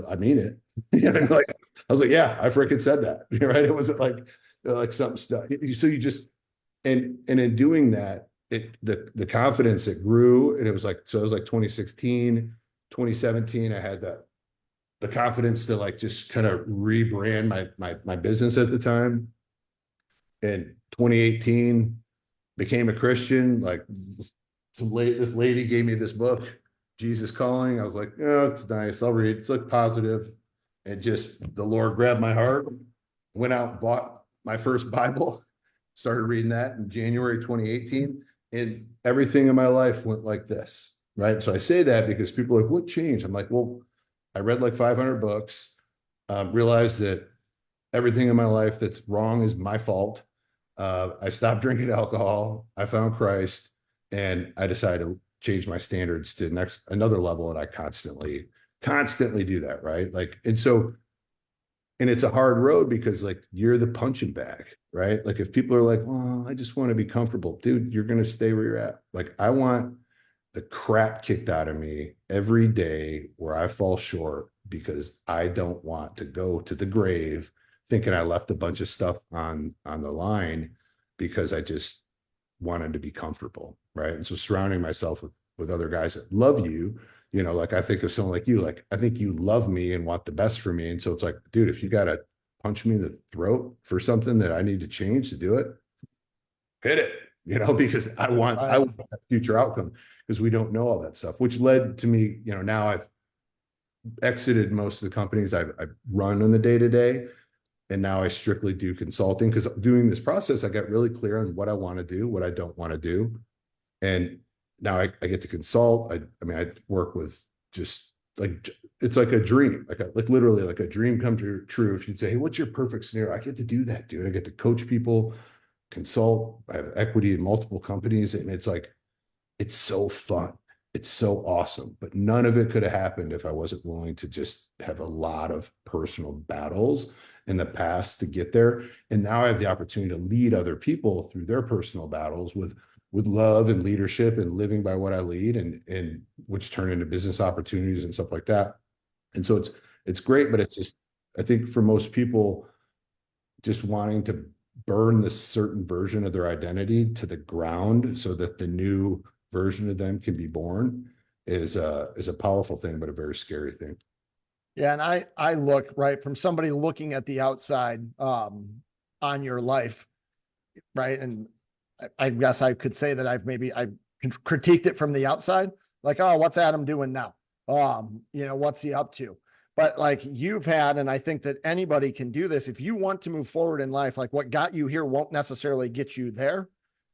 I mean it. I was like, yeah, I freaking said that. Right? It wasn't like like something stuck. So you just, and in doing that, the confidence that grew, and it was like, so it was like 2016, 2017, I had the confidence to like just kind of rebrand my business at the time. In 2018, became a Christian. Like this lady gave me this book, Jesus Calling. I was like, oh, it's nice. I'll read. It's like positive. And just the Lord grabbed my heart, went out and bought my first Bible, started reading that in January 2018. And everything in my life went like this, right? So I say that because people are like, what changed? I'm like, well, I read like 500 books, realized that everything in my life that's wrong is my fault. I stopped drinking alcohol. I found Christ, and I decided to change my standards to another level. And I constantly do that. Right. Like, and it's a hard road because like you're the punching bag, right? Like if people are like, well, I just want to be comfortable, dude, you're going to stay where you're at. Like I want the crap kicked out of me every day where I fall short because I don't want to go to the grave thinking I left a bunch of stuff on the line because I just wanted to be comfortable, right? And so surrounding myself with other guys that love you, you know, like I think of someone like you, like I think you love me and want the best for me. And so it's like, dude, if you got to punch me in the throat for something that I need to change to do it, hit it, you know, because I want that future outcome, because we don't know all that stuff, which led to me, you know, now I've exited most of the companies I've run on the day-to-day. And now I strictly do consulting, because doing this process, I got really clear on what I want to do, what I don't want to do. And now I get to consult. I mean, I work with just like, it's like a dream, like literally like a dream come true. If you'd say, hey, what's your perfect scenario? I get to do that, dude. I get to coach people, consult. I have equity in multiple companies. And it's like, it's so fun. It's so awesome. But none of it could have happened if I wasn't willing to just have a lot of personal battles in the past to get there. And now I have the opportunity to lead other people through their personal battles with love and leadership and living by what I lead, and which turn into business opportunities and stuff like that. And so it's great, but it's just, I think for most people, just wanting to burn this certain version of their identity to the ground so that the new version of them can be born is a powerful thing, but a very scary thing. Yeah. And I look, right, from somebody looking at the outside on your life, right? And I guess I could say that I've critiqued it from the outside, like, oh, what's Adam doing now? You know, what's he up to? But like you've had, and I think that anybody can do this. If you want to move forward in life, like what got you here won't necessarily get you there.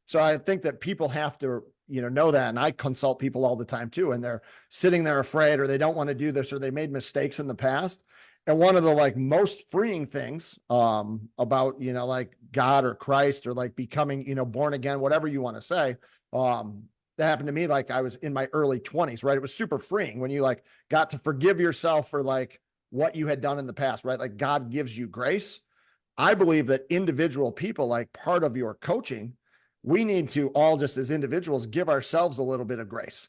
So I think that people have to, you know that. And I consult people all the time too. And they're sitting there afraid, or they don't want to do this, or they made mistakes in the past. And one of the like most freeing things about, you know, like God or Christ, or like becoming, you know, born again, whatever you want to say, that happened to me. Like I was in my early 20s, right? It was super freeing when you like got to forgive yourself for like what you had done in the past, right? Like God gives you grace. I believe that individual people, like part of your coaching, we need to all just as individuals give ourselves a little bit of grace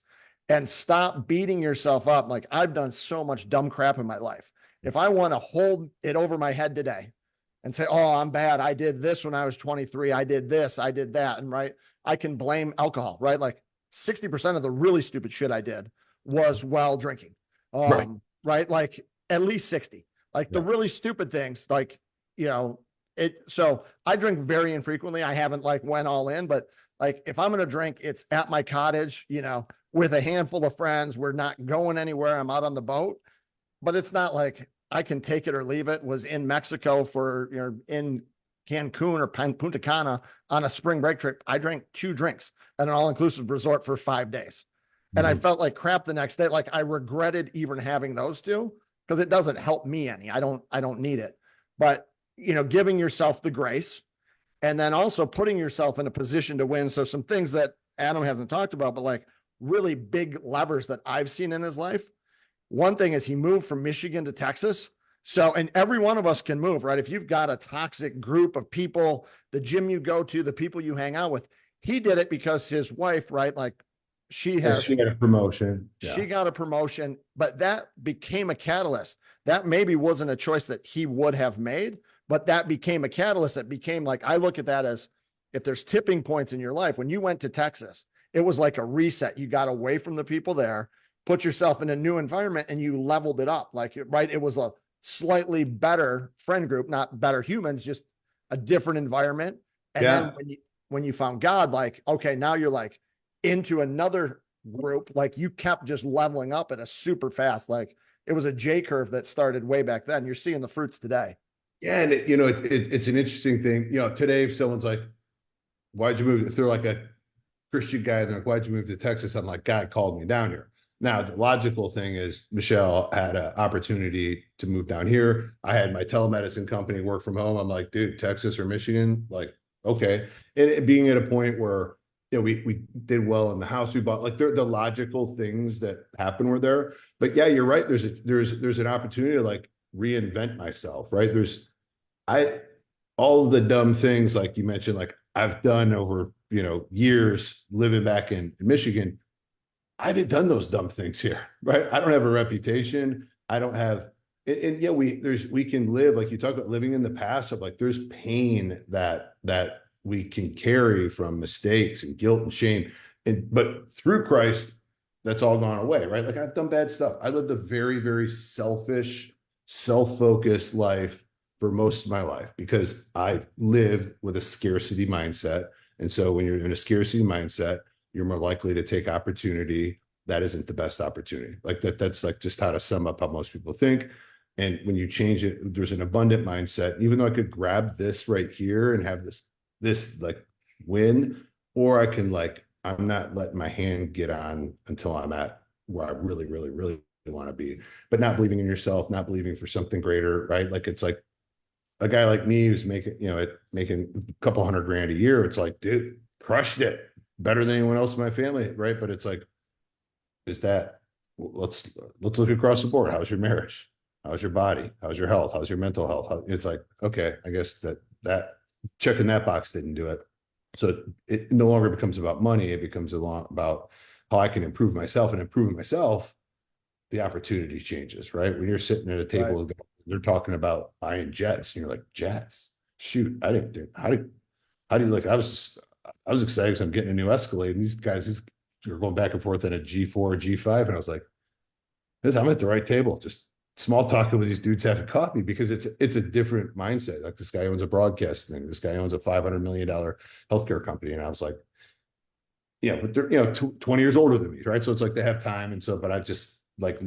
and stop beating yourself up. Like I've done so much dumb crap in my life. If I want to hold it over my head today and say, oh, I'm bad, I did this when I was 23, I did this, I did that. And right, I can blame alcohol, right? Like 60% of the really stupid shit I did was while drinking. Right. Like at least 60, like the really stupid things, like, you know, so I drink very infrequently. I haven't like went all in, but like if I'm going to drink, it's at my cottage, you know, with a handful of friends. We're not going anywhere. I'm out on the boat, but it's not like I can take it or leave it. Was in Mexico for, you know, in Cancun or Punta Cana on a spring break trip. I drank 2 drinks at an all-inclusive resort for 5 days. And I felt like crap the next day. Like I regretted even having those 2, because it doesn't help me any. I don't need it. But, you know, giving yourself the grace, and then also putting yourself in a position to win. So some things that Adam hasn't talked about, but like really big levers that I've seen in his life. One thing is he moved from Michigan to Texas. So, and every one of us can move, right? If you've got a toxic group of people, the gym you go to, the people you hang out with, he did it because his wife, right? Like she got a promotion. She got a promotion, but that became a catalyst. That maybe wasn't a choice that he would have made, but that became a catalyst. It became like, I look at that as, if there's tipping points in your life, when you went to Texas, it was like a reset. You got away from the people there, put yourself in a new environment, and you leveled it up. Like, right. It was a slightly better friend group, not better humans, just a different environment. And then when you found God, like, okay, now you're like into another group, like you kept just leveling up at a super fast, like it was a J curve that started way back then. You're seeing the fruits today. Yeah. And it's an interesting thing. Today, if someone's like, why'd you move? If they're like a Christian guy, they're like, why'd you move to Texas? I'm like, God called me down here. Now, the logical thing is Michelle had an opportunity to move down here. I had my telemedicine company work from home. I'm like, dude, Texas or Michigan? Like, okay. And it being at a point where, we did well in the house we bought, like the logical things that happen were there. But yeah, you're right. There's an opportunity to like reinvent myself, right? All of the dumb things, like you mentioned, like I've done over, years living back in Michigan. I haven't done those dumb things here, right? I don't have a reputation. I don't have, and yeah, we can live, like you talk about living in the past, of like, there's pain that we can carry from mistakes and guilt and shame. But through Christ, that's all gone away, right? Like I've done bad stuff. I lived a very, very selfish, self-focused life for most of my life because I lived with a scarcity mindset. And so when you're in a scarcity mindset, you're more likely to take opportunity that isn't the best opportunity. Like that's like just how to sum up how most people think. And when you change it, there's an abundant mindset. Even though I could grab this right here and have this like win, or I can like, I'm not letting my hand get on until I'm at where I really, really, really want to be, but not believing in yourself, not believing for something greater, right? Like, it's like a guy like me who's making, making a couple $100,000 a year. It's like, dude, crushed it better than anyone else in my family. Right. But it's like, let's look across the board. How's your marriage? How's your body? How's your health? How's your mental health? It's like, okay, I guess that checking that box didn't do it. So it no longer becomes about money. It becomes about how I can improve myself, and improving myself, the opportunity changes, right? When you're sitting at a table, right, they're talking about buying jets, and you're like, jets? Shoot, I didn't do. How do you like? I was excited because I'm getting a new Escalade, and these guys are going back and forth in a G4 or G5, and I was like, I'm at the right table, just small talking with these dudes having coffee, because it's a different mindset. Like, this guy owns a broadcast thing. This guy owns a $500 million healthcare company. And I was like, yeah, but they're, 20 years older than me. Right. So it's like they have time. And so, but I just like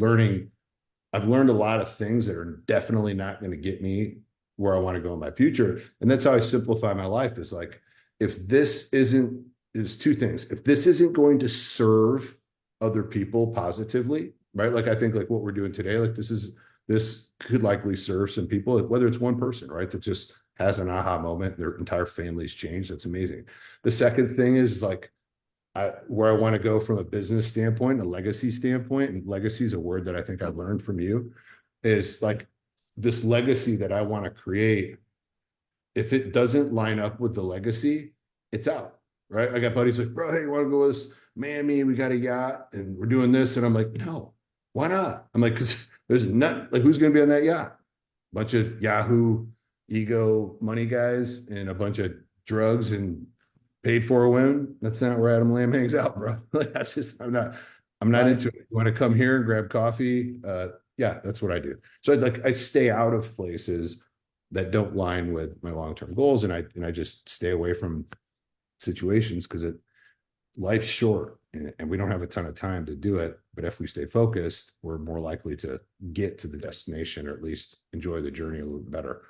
I've learned a lot of things that are definitely not going to get me where I want to go in my future. And that's how I simplify my life, is like, there's two things. If this isn't going to serve other people positively, right? Like, I think like what we're doing today, like this could likely serve some people, whether it's one person, right, that just has an aha moment, their entire family's changed. That's amazing. The second thing is like, where I want to go from a business standpoint, a legacy standpoint, and legacy is a word that I think I've learned from you, is like this legacy that I want to create. If it doesn't line up with the legacy, it's out, right? I got buddies like, bro, hey, you want to go with us? Miami, we got a yacht and we're doing this. And I'm like, no, why not? I'm like, because there's not, like, who's going to be on that yacht? Bunch of Yahoo ego money guys and a bunch of drugs and paid for women. That's not where Adam Lamb hangs out, bro. Like, I'm not right into it. You want to come here and grab coffee? Yeah, that's what I do. So I stay out of places that don't line with my long-term goals. And I just stay away from situations, because life's short and we don't have a ton of time to do it. But if we stay focused, we're more likely to get to the destination, or at least enjoy the journey a little better.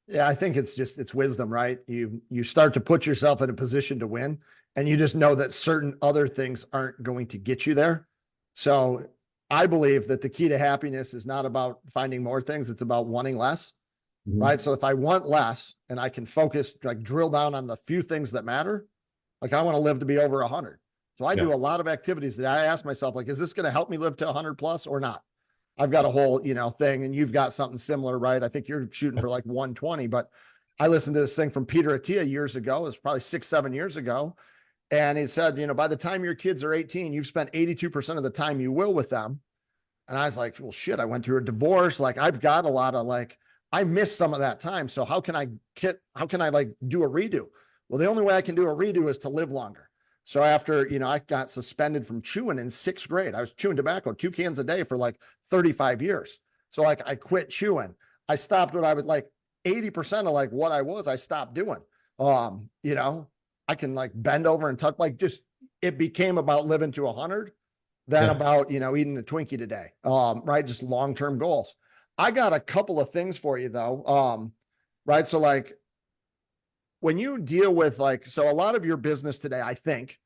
Yeah, I think it's wisdom, right? You start to put yourself in a position to win, and you just know that certain other things aren't going to get you there. So I believe that the key to happiness is not about finding more things. It's about wanting less, right? So if I want less and I can focus, like drill down on the few things that matter, like I want to live to be over 100. So I do a lot of activities that I ask myself, like, is this going to help me live to 100 plus or not? I've got a whole, thing, and you've got something similar, right? I think you're shooting for like 120, but I listened to this thing from Peter Attia years ago. It was probably 6-7 years ago. And he said, by the time your kids are 18, you've spent 82% of the time you will with them. And I was like, well, shit, I went through a divorce. Like, I've got a lot of like I missed some of that time. So how can I like do a redo? Well, the only way I can do a redo is to live longer. So after, I got suspended from chewing in 6th grade. I was chewing tobacco, 2 cans a day for like 35 years. So like I quit chewing. I stopped what I would like 80% of like what I was, I stopped doing. I can like bend over and touch, like just, it became about living to 100 than about, eating a Twinkie today. Right. Just long-term goals. I got a couple of things for you though. Right. So like when you deal with like, so a lot of your business today, I think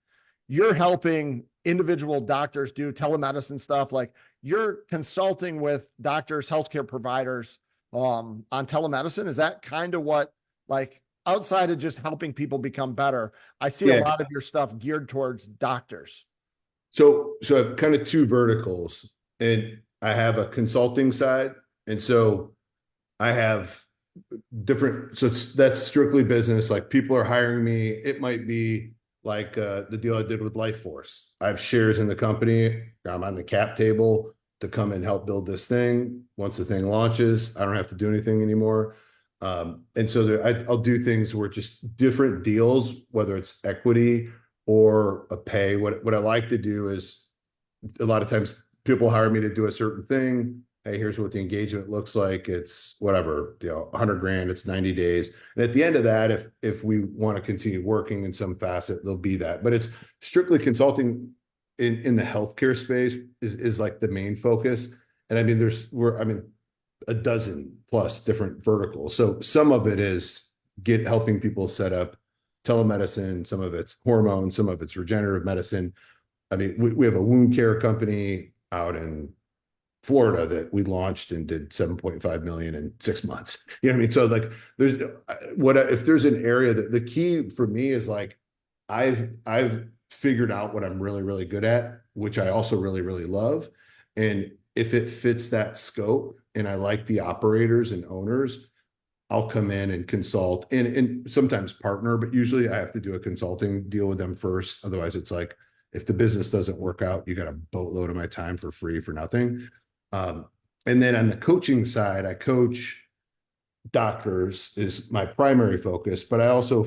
you're helping individual doctors do telemedicine stuff. Like you're consulting with doctors, healthcare providers, on telemedicine. Is that kind of what, like outside of just helping people become better, I see a lot of your stuff geared towards doctors. So I have kind of 2 verticals, and I have a consulting side. And so I have different, so that's strictly business. Like people are hiring me. It might be like the deal I did with Life Force. I have shares in the company. I'm on the cap table to come and help build this thing. Once the thing launches, I don't have to do anything anymore. And so I'll do things where just different deals, whether it's equity or a pay. What I like to do is a lot of times people hire me to do a certain thing. Hey, here's what the engagement looks like. It's whatever, 100 grand, it's 90 days. And at the end of that, if we want to continue working in some facet, there'll be that. But it's strictly consulting in the healthcare space is like the main focus. And I mean, we're a dozen plus different verticals. So some of it is helping people set up telemedicine, some of it's hormones, some of it's regenerative medicine. I mean, we have a wound care company out in Florida that we launched and did 7.5 million in 6 months. You know what I mean? So like if there's an area that the key for me is like, I've figured out what I'm really, really good at, which I also really, really love. And if it fits that scope and I like the operators and owners, I'll come in and consult and sometimes partner, but usually I have to do a consulting deal with them first. Otherwise it's like, if the business doesn't work out, you got a boatload of my time for free for nothing. And then on the coaching side, I coach doctors is my primary focus, but I also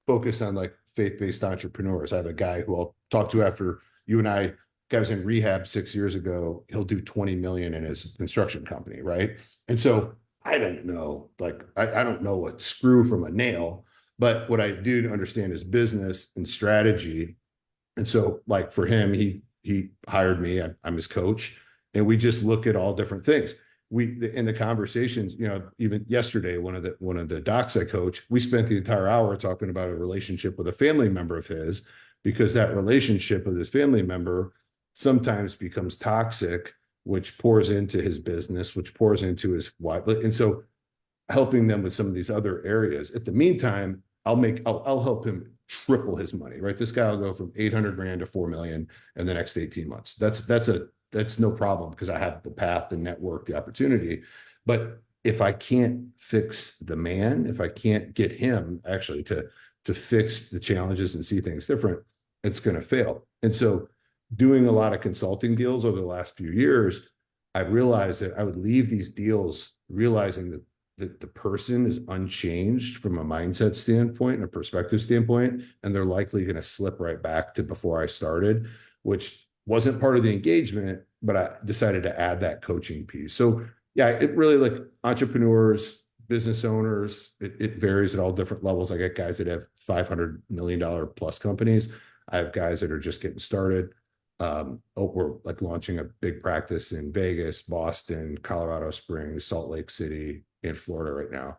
focus on like faith-based entrepreneurs. I have a guy who I'll talk to after you and I, guy was in rehab 6 years ago. He'll do 20 million in his construction company. Right. And so I don't know, like, I don't know what screw from a nail, but what I do understand is business and strategy. And so like for him, he hired me, I'm his coach. And we just look at all different things. In the conversations, even yesterday, one of the docs I coach, we spent the entire hour talking about a relationship with a family member of his, because that relationship with his family member sometimes becomes toxic, which pours into his business, which pours into his wife. And so helping them with some of these other areas. At the meantime, I'll help him triple his money, right? This guy will go from 800 grand to 4 million in the next 18 months. That's no problem because I have the path, the network, the opportunity. But if I can't fix the man, if I can't get him actually to fix the challenges and see things different, it's going to fail. And so doing a lot of consulting deals over the last few years, I realized that I would leave these deals realizing that the person is unchanged from a mindset standpoint and a perspective standpoint, and they're likely going to slip right back to before I started, which wasn't part of the engagement, but I decided to add that coaching piece. So yeah, it really, like, entrepreneurs, business owners, it varies at all different levels. I got guys that have $500 million plus companies. I have guys that are just getting started. We're like launching a big practice in Vegas, Boston, Colorado Springs, Salt Lake City, and Florida right now.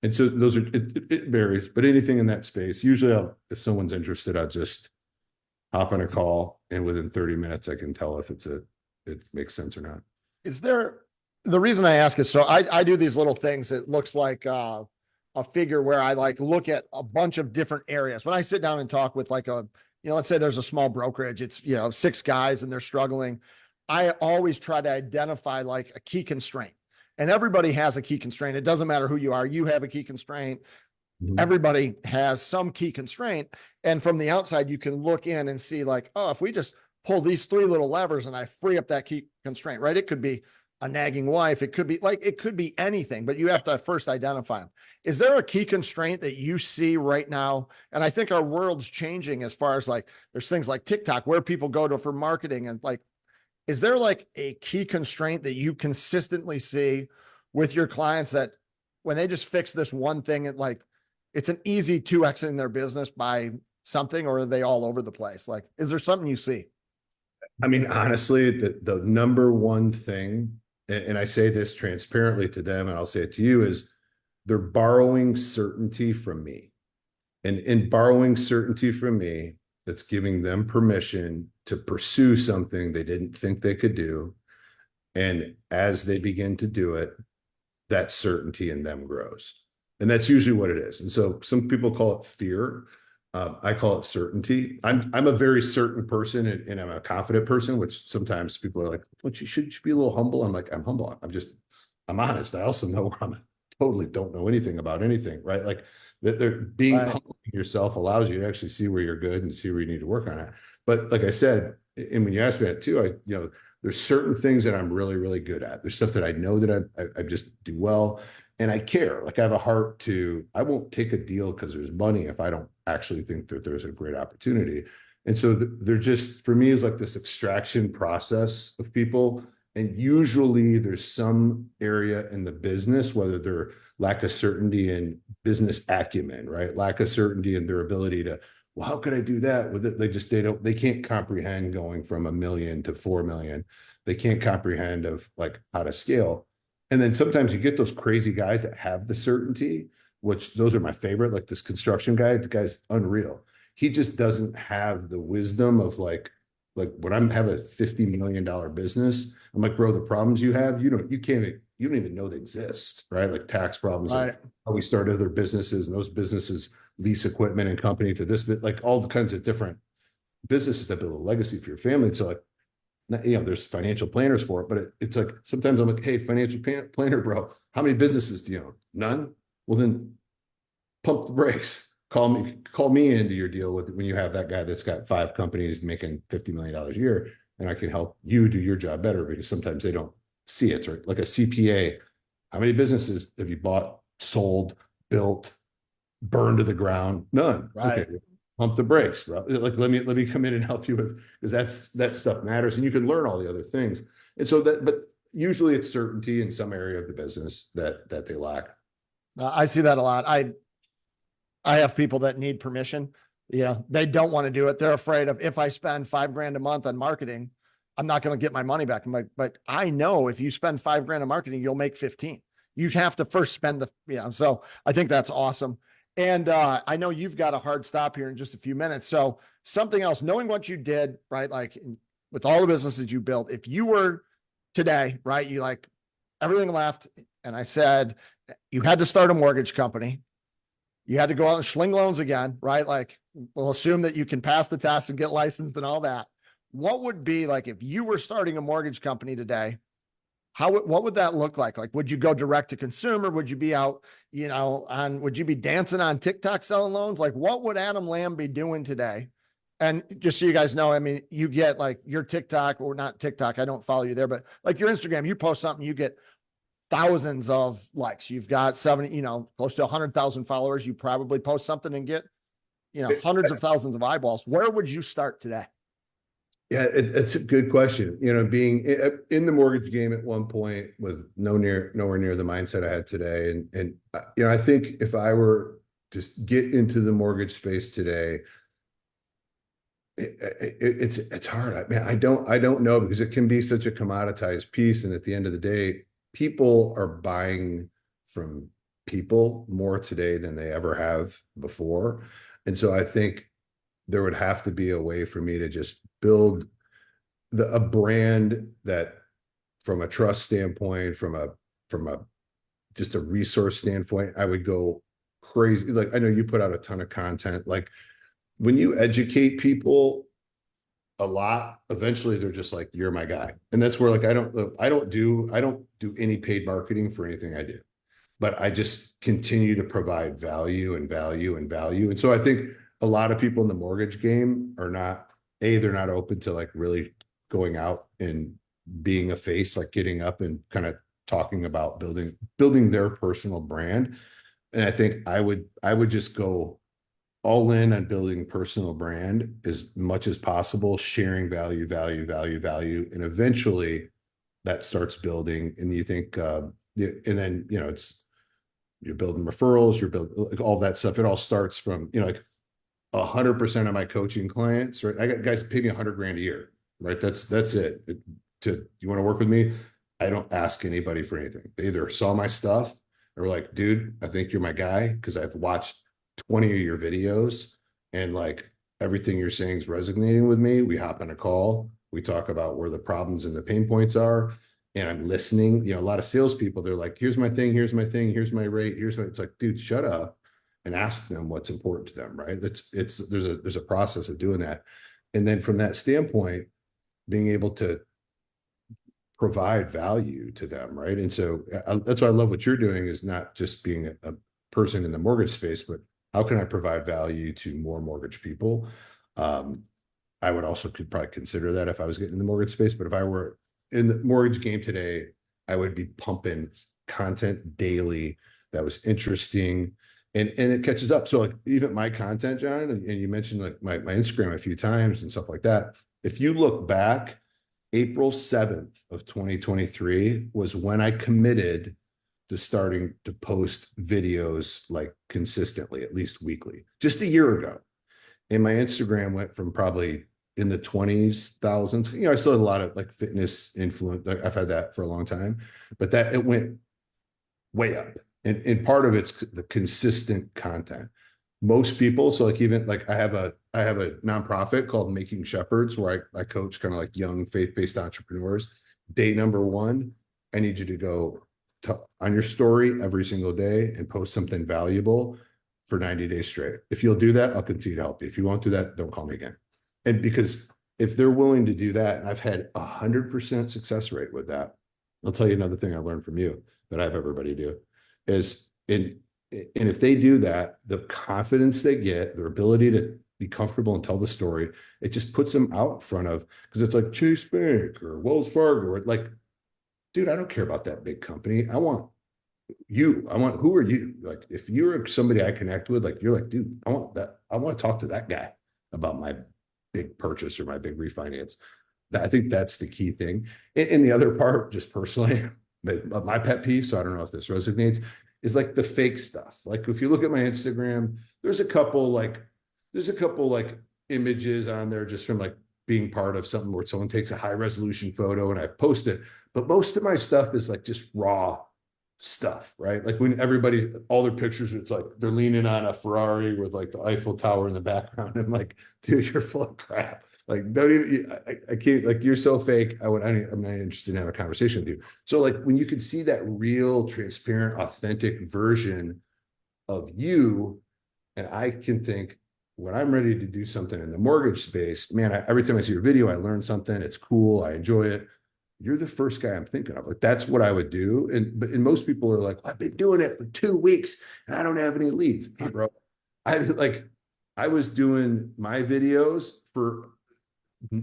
And so it varies, but anything in that space, usually if someone's interested, I'll just hop on a call, and within 30 minutes, I can tell if it makes sense or not. The reason I ask is, so I do these little things. It looks like a figure where I like look at a bunch of different areas. When I sit down and talk with like let's say there's a small brokerage, it's, 6 guys and they're struggling. I always try to identify like a key constraint, and everybody has a key constraint. It doesn't matter who you are. You have a key constraint. Mm-hmm. Everybody has some key constraint. And from the outside, you can look in and see like, oh, if we just pull these 3 little levers and I free up that key constraint, right? It could be a nagging wife. It could be anything, but you have to first identify them. Is there a key constraint that you see right now? And I think our world's changing as far as like, there's things like TikTok where people go to for marketing, and like, is there like a key constraint that you consistently see with your clients that when they just fix this one thing, it's an easy 2x in their business by something, or are they all over the place? Like, is there something you see? I mean, honestly, the number one thing, and I say this transparently to them, and I'll say it to you, is they're borrowing certainty from me. And in borrowing certainty from me, that's giving them permission to pursue something they didn't think they could do. And as they begin to do it, that certainty in them grows. And that's usually what it is. And so some people call it fear. I call it certainty. I'm a very certain person, and I'm a confident person, which sometimes people are like, well, you should be a little humble. I'm like, I'm humble. I'm honest. I also know I'm totally don't know anything about anything, right? Like that they're being humble yourself allows you to actually see where you're good and see where you need to work on it. But like I said, and when you asked me that too, there's certain things that I'm really, really good at. There's stuff that I know that I just do well. And I care. Like I have a heart I won't take a deal because there's money if I don't actually think that there's a great opportunity. And so they're just, for me, is like this extraction process of people. And usually there's some area in the business, whether they're lack of certainty in business acumen, right? Lack of certainty in their ability to, well, how could I do that with it? They can't comprehend going from 1 million to 4 million. They can't comprehend of like how to scale. And then sometimes you get those crazy guys that have the certainty, which those are my favorite, like this construction guy. The guy's unreal. He just doesn't have the wisdom of like when I have a $50 million business, I'm like, bro, the problems you have, you don't even know they exist, right? Like tax problems, Right. like how we started other businesses, and those businesses lease equipment and company to this bit, like all the kinds of different businesses that build a legacy for your family. So like, there's financial planners for it, but it's like, sometimes I'm like, hey, financial planner, bro, how many businesses do you own? None? Well, then pump the brakes. Call me into your deal when you have that guy that's got 5 companies making $50 million a year, and I can help you do your job better, because sometimes they don't see it, right? Like a CPA, how many businesses have you bought, sold, built, burned to the ground? None. Right. Okay. Pump the brakes, bro. Like, let me come in and help you with, because that stuff matters, and you can learn all the other things. And so but usually it's certainty in some area of the business that they lack. I see that a lot. I have people that need permission. They don't want to do it. They're afraid of, if I spend $5,000 a month on marketing, I'm not going to get my money back. I'm like, but I know if you spend $5,000 on marketing, you'll make 15. You have to first spend so I think that's awesome. And I know you've got a hard stop here in just a few minutes. So something else, knowing what you did, right? Like with all the businesses you built, if you were today, right, you like everything left. And I said, you had to start a mortgage company. You had to go out and schling loans again, right? Like we'll assume that you can pass the test and get licensed and all that. What would be like, if you were starting a mortgage company today, what would that look like? Like, would you go direct to consumer? Would you be out, would you be dancing on TikTok selling loans? Like, what would Adam Lamb be doing today? And just so you guys know, I mean, you get like your TikTok, or not TikTok, I don't follow you there, but like your Instagram, you post something, you get thousands of likes. You've got 70, close to 100,000 followers. You probably post something and get, hundreds of thousands of eyeballs. Where would you start today? Yeah, it's a good question. Being in the mortgage game at one point with nowhere near the mindset I had today, and I think if I were to get into the mortgage space today, it's hard. I don't know, because it can be such a commoditized piece, and at the end of the day, people are buying from people more today than they ever have before, and so I think there would have to be a way for me to just build a brand that, from a trust standpoint, from a just a resource standpoint, I would go crazy. Like, I know you put out a ton of content. Like, when you educate people a lot, eventually they're just like, you're my guy. And that's where, like, I don't do any paid marketing for anything I do, but I just continue to provide value and value and value. And so I think a lot of people in the mortgage game are they're not open to like really going out and being a face, like getting up and kind of talking about building their personal brand. And I think I would just go all in on building personal brand as much as possible, sharing value. And eventually that starts building. And you think, and then, you're building referrals, you're building like all that stuff. It all starts from, like 100% of my coaching clients, right? I got guys pay me $100,000 a year, right? That's it. You want to work with me? I don't ask anybody for anything. They either saw my stuff or like, dude, I think you're my guy because I've watched 20 of your videos and like everything you're saying is resonating with me. We hop on a call. We talk about where the problems and the pain points are. And I'm listening. A lot of salespeople, they're like, here's my thing, here's my rate, it's like, dude, shut up and ask them what's important to them, right? There's a process of doing that. And then from that standpoint, being able to provide value to them, right? And so that's why I love what you're doing, is not just being a person in the mortgage space, but how can I provide value to more mortgage people? I would also could probably consider that if I was getting in the mortgage space, but if I were in the mortgage game today, I would be pumping content daily that was interesting and it catches up. So like even my content, John, and you mentioned like my Instagram a few times and stuff like that. If you look back, April 7th of 2023 was when I committed to starting to post videos like consistently, at least weekly, just a year ago. And my Instagram went from probably in the 20s thousands. I still had a lot of like fitness influence. Like I've had that for a long time, but that it went way up. And part of it's the consistent content. Most people, so like even like I have a nonprofit called Making Shepherds where I coach kind of like young faith-based entrepreneurs. Day number one, I need you to go on your story every single day and post something valuable for 90 days straight. If you'll do that, I'll continue to help you. If you won't do that, don't call me again. And because if they're willing to do that, and I've had 100% success rate with that, I'll tell you another thing I learned from you that I have everybody do is and if they do that, the confidence they get, their ability to be comfortable and tell the story, it just puts them out in front of, because it's like Chase Bank or Wells Fargo, or like, dude, I don't care about that big company. I want you. Who are you? Like, if you're somebody I connect with, like, you're like, dude, I want that. I want to talk to that guy about my big purchase or my big refinance. I think that's the key thing. And the other part, just personally, my pet peeve, so I don't know if this resonates, is like the fake stuff. Like if you look at my Instagram, there's a couple like images on there just from like being part of something where someone takes a high resolution photo and I post it. But most of my stuff is like just raw stuff, right? Like when all their pictures, it's like they're leaning on a Ferrari with like the Eiffel Tower in the background. I'm like, dude, you're full of crap. Like, don't even, I can't, like, you're so fake. I'm not interested in having a conversation with you. So like when you can see that real, transparent, authentic version of you, and I can think when I'm ready to do something in the mortgage space, man, every time I see your video, I learn something. It's cool. I enjoy it. You're the first guy I'm thinking of. Like, that's what I would do. And most people are like, I've been doing it for 2 weeks and I don't have any leads. Hey, bro, I was doing my videos for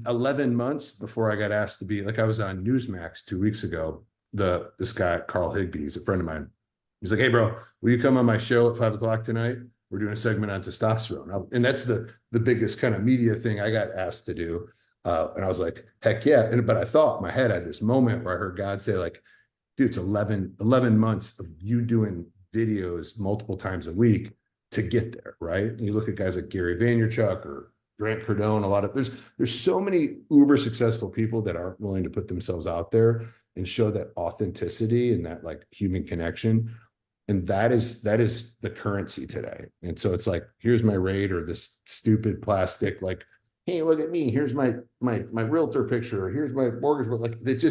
11 months before I got asked to be, like, I was on Newsmax 2 weeks ago. This guy, Carl Higby, he's a friend of mine. He's like, hey, bro, will you come on my show at 5 o'clock tonight? We're doing a segment on testosterone. And that's the biggest kind of media thing I got asked to do. And I was like, heck yeah. But I thought in my head, I had this moment where I heard God say, like, dude, it's 11 months of you doing videos multiple times a week to get there, right? And you look at guys like Gary Vaynerchuk or Grant Cardone, there's so many uber successful people that aren't willing to put themselves out there and show that authenticity and that like human connection. And that is the currency today. And so it's like, here's my rate, or this stupid plastic, like, hey, look at me. Here's my realtor picture, or here's my mortgage. Like, it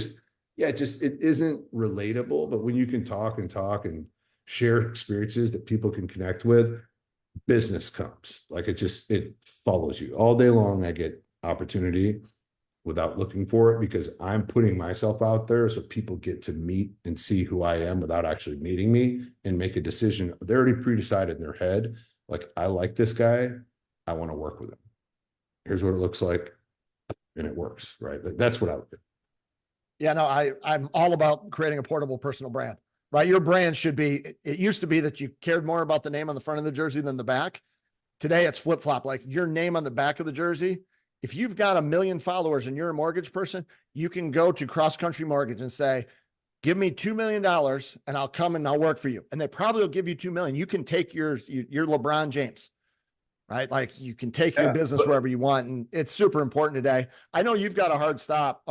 isn't relatable. But when you can talk and share experiences that people can connect with, business comes. Like, it follows you all day long. I get opportunity without looking for it because I'm putting myself out there so people get to meet and see who I am without actually meeting me and make a decision. They're already pre-decided in their head. Like, I like this guy. I want to work with him. Here's what it looks like. And it works, right? Like, that's what I would do. Yeah, no, I'm all about creating a portable personal brand, right? Your brand should be, it used to be that you cared more about the name on the front of the jersey than the back. Today it's flip flop, like your name on the back of the jersey. If you've got 1 million followers and you're a mortgage person, you can go to Cross Country Mortgage and say, give me $2 million and I'll come and I'll work for you. And they probably will give you 2 million. You can take your LeBron James, right? Like you can take your business wherever you want. And it's super important today. I know you've got a hard stop.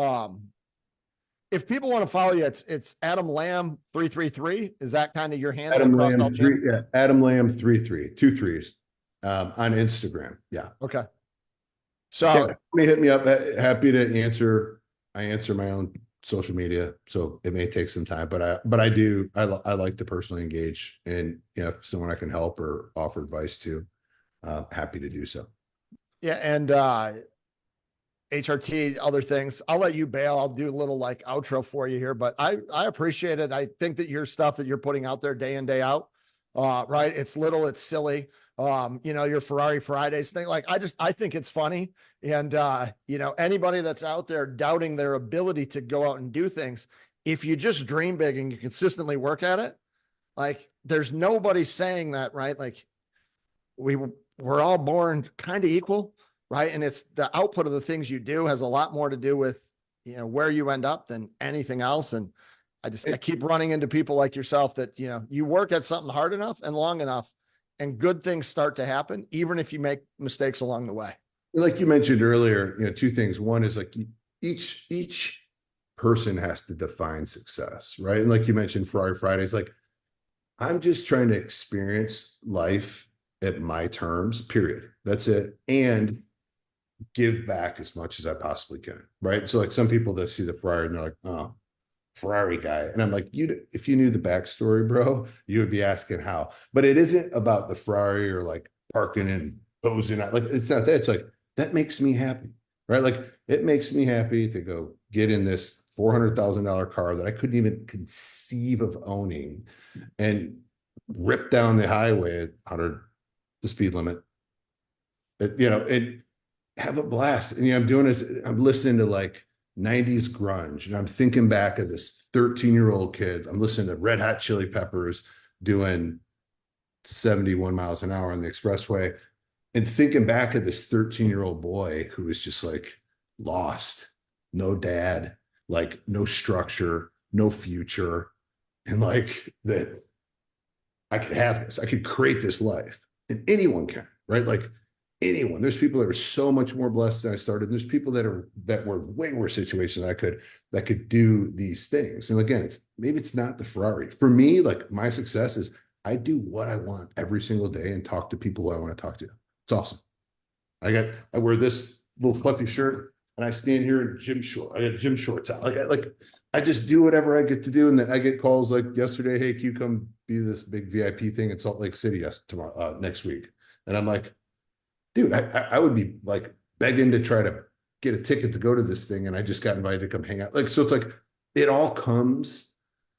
If people want to follow you, it's Adam Lamb 333. Is that kind of your handle Adam across all Lamb, channels? yeah, Adam Lamb 33, 2 3s, on Instagram. Yeah. Okay. So yeah, hit me up. Happy to answer. I answer my own social media, so it may take some time, but I like to personally engage, and if someone I can help or offer advice to, happy to do so. yeah, and HRT, other things. I'll let you bail. I'll do a little like outro for you here, but I appreciate it. I think that your stuff that you're putting out there day in, day out, right? It's little, it's silly. Your Ferrari Fridays thing. Like, I think it's funny. And, anybody that's out there doubting their ability to go out and do things, if you just dream big and you consistently work at it, like there's nobody saying that, right? Like we're all born kind of equal, right? And it's the output of the things you do has a lot more to do with, where you end up than anything else. And I keep running into people like yourself that, you work at something hard enough and long enough and good things start to happen, even if you make mistakes along the way. Like you mentioned earlier, 2 things. One is like each person has to define success, right? And like you mentioned, Ferrari Fridays, like I'm just trying to experience life at my terms, period. That's it. And give back as much as I possibly can, right? So like some people that see the Ferrari and they're like, oh, Ferrari guy. And I'm like, if you knew the backstory, bro, you would be asking how. But it isn't about the Ferrari or like parking and posing. Like, it's not that. It's like, that makes me happy, right? Like it makes me happy to go get in this $400,000 car that I couldn't even conceive of owning and rip down the highway at 100, the speed limit, and have a blast. And I'm doing this, I'm listening to like 90s grunge, and I'm thinking back of this 13-year-old kid. I'm listening to Red Hot Chili Peppers doing 71 miles an hour on the expressway, and thinking back of this 13-year-old boy who was just like lost, no dad, like no structure, no future, and like that I could have this, I could create this life, and anyone can, right? Like anyone. There's people that are so much more blessed than I started. There's people that were way worse situations that could do these things. And again, maybe it's not the Ferrari. For me, like my success is I do what I want every single day and talk to people who I want to talk to. It's awesome. I wear this little fluffy shirt and I stand here in gym shorts. I got gym shorts out. I just do whatever I get to do. And then I get calls like yesterday, hey, can you come be this big VIP thing in Salt Lake City tomorrow, next week? And I'm like, dude, I would be like begging to try to get a ticket to go to this thing. And I just got invited to come hang out. Like, so it's like, it all comes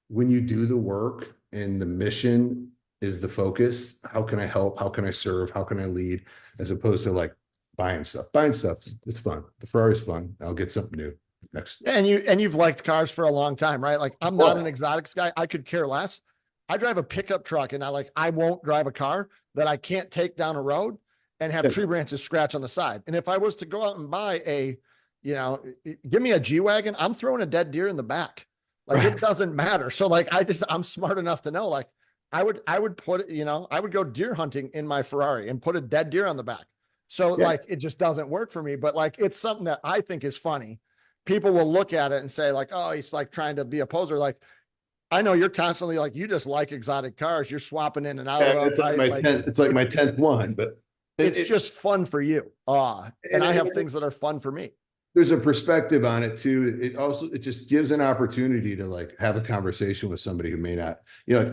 when you do the work and the mission is the focus. How can I help? How can I serve? How can I lead? As opposed to like buying stuff. Buying stuff, it's fun. The Ferrari's fun. I'll get something new next. And you've liked cars for a long time, right? Like I'm not an exotics guy. I could care less. I drive a pickup truck and I won't drive a car that I can't take down a road and have tree branches scratch on the side. And if I was to go out and buy give me a G-Wagon, I'm throwing a dead deer in the back. Like it doesn't matter. So like, I'm smart enough to know, like I would put, I would go deer hunting in my Ferrari and put a dead deer on the back. So like, it just doesn't work for me, but like, it's something that I think is funny. People will look at it and say like, oh, he's like trying to be a poser. Like, I know you're constantly like, you just like exotic cars. You're swapping in and out. It's like my 10th one, but it's just fun for you. And I have things that are fun for me. There's a perspective on it too. It just gives an opportunity to like have a conversation with somebody who may not,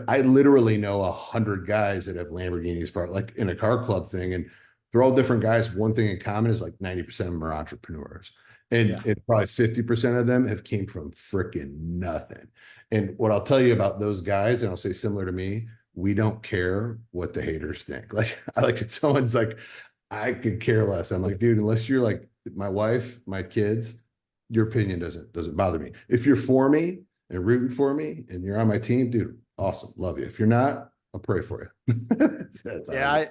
I literally know 100 guys that have Lamborghinis for like in a car club thing, and they're all different guys. One thing in common is like 90% of them are entrepreneurs, and probably 50% of them have came from freaking nothing. And what I'll tell you about those guys, and I'll say similar to me, we don't care what the haters think. Like if someone's like, I could care less. I'm like, dude, unless you're like my wife, my kids, your opinion doesn't bother me. If you're for me and rooting for me and you're on my team, dude, awesome. Love you. If you're not, I'll pray for you. Yeah.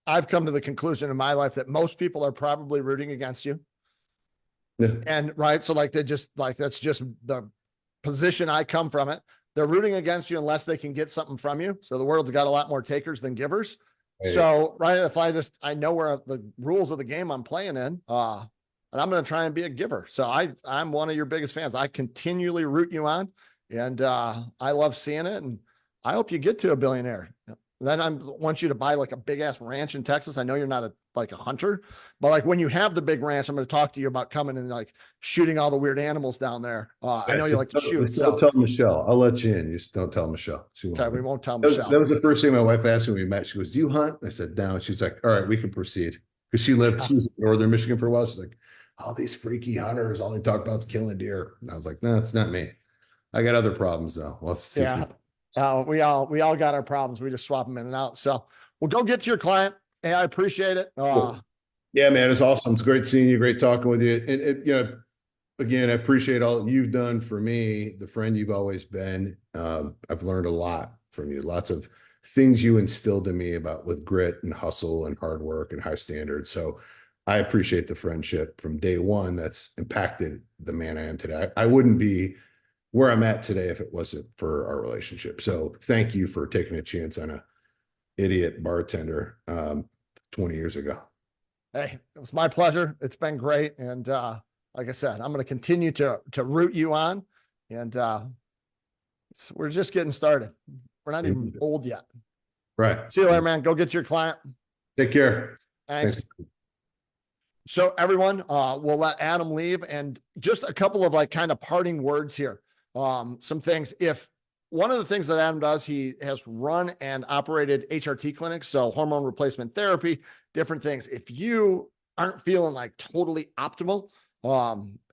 I've come to the conclusion in my life that most people are probably rooting against you. Yeah. And right. So like, that's just the position I come from it. They're rooting against you unless they can get something from you. So the world's got a lot more takers than givers. Right. So, right. If I know where the rules of the game I'm playing in, and I'm going to try and be a giver. So I'm one of your biggest fans. I continually root you on, and I love seeing it. And I hope you get to a billionaire. Then I want you to buy like a big ass ranch in Texas. I know you're not like a hunter, but like when you have the big ranch, I'm going to talk to you about coming and like shooting all the weird animals down there. I know you like to shoot. So tell Michelle. I'll let you in. You just don't tell Michelle. Okay, we won't tell Michelle. That was the first thing my wife asked when we met. She goes, "Do you hunt?" I said, "No." She's like, "All right, we can proceed." Because she was in northern Michigan for a while. She's like, "All these freaky hunters, all they talk about is killing deer." And I was like, "No, it's not me. I got other problems though." We'll have to see. Yeah. We all got our problems. We just swap them in and out. So we'll go get to your client. Hey, I appreciate it. Cool. Yeah, man, it's awesome. It's great seeing you. Great talking with you. And again, I appreciate all you've done for me, the friend you've always been. I've learned a lot from you. Lots of things you instilled in me about with grit and hustle and hard work and high standards. So I appreciate the friendship from day one that's impacted the man I am today. I wouldn't be where I'm at today if it wasn't for our relationship. So thank you for taking a chance on a idiot bartender 20 years ago. Hey, it was my pleasure. It's been great. And like I said, I'm going to continue to root you on. And we're just getting started. We're not even old yet. Right. See you later, man. Go get your client. Take care. Thanks. So everyone, we'll let Adam leave, and just a couple of like kind of parting words here. Some things. If one of the things that Adam does, he has run and operated HRT clinics, so hormone replacement therapy, different things. If you aren't feeling like totally optimal,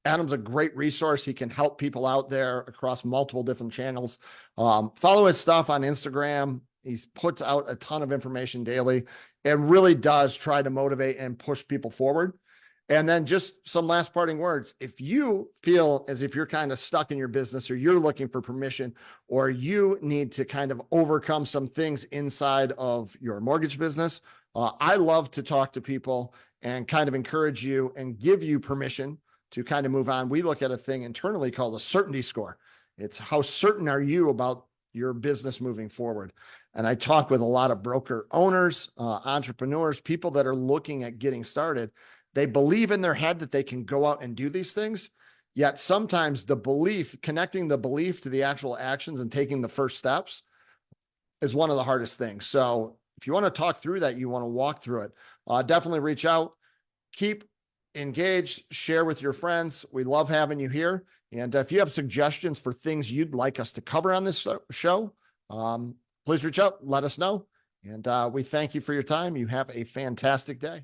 Adam's a great resource. He can help people out there across multiple different channels. Follow his stuff on Instagram. He's puts out a ton of information daily and really does try to motivate and push people forward. And then just some last parting words. If you feel as if you're kind of stuck in your business, or you're looking for permission, or you need to kind of overcome some things inside of your mortgage business, I love to talk to people and kind of encourage you and give you permission to kind of move on. We look at a thing internally called a certainty score. It's how certain are you about your business moving forward. And I talk with a lot of broker owners, entrepreneurs, people that are looking at getting started. They believe in their head that they can go out and do these things. Yet sometimes the belief, connecting the belief to the actual actions and taking the first steps is one of the hardest things. So if you want to talk through that, you want to walk through it, definitely reach out, keep engaged, share with your friends. We love having you here. And if you have suggestions for things you'd like us to cover on this show, please reach out, let us know. And we thank you for your time. You have a fantastic day.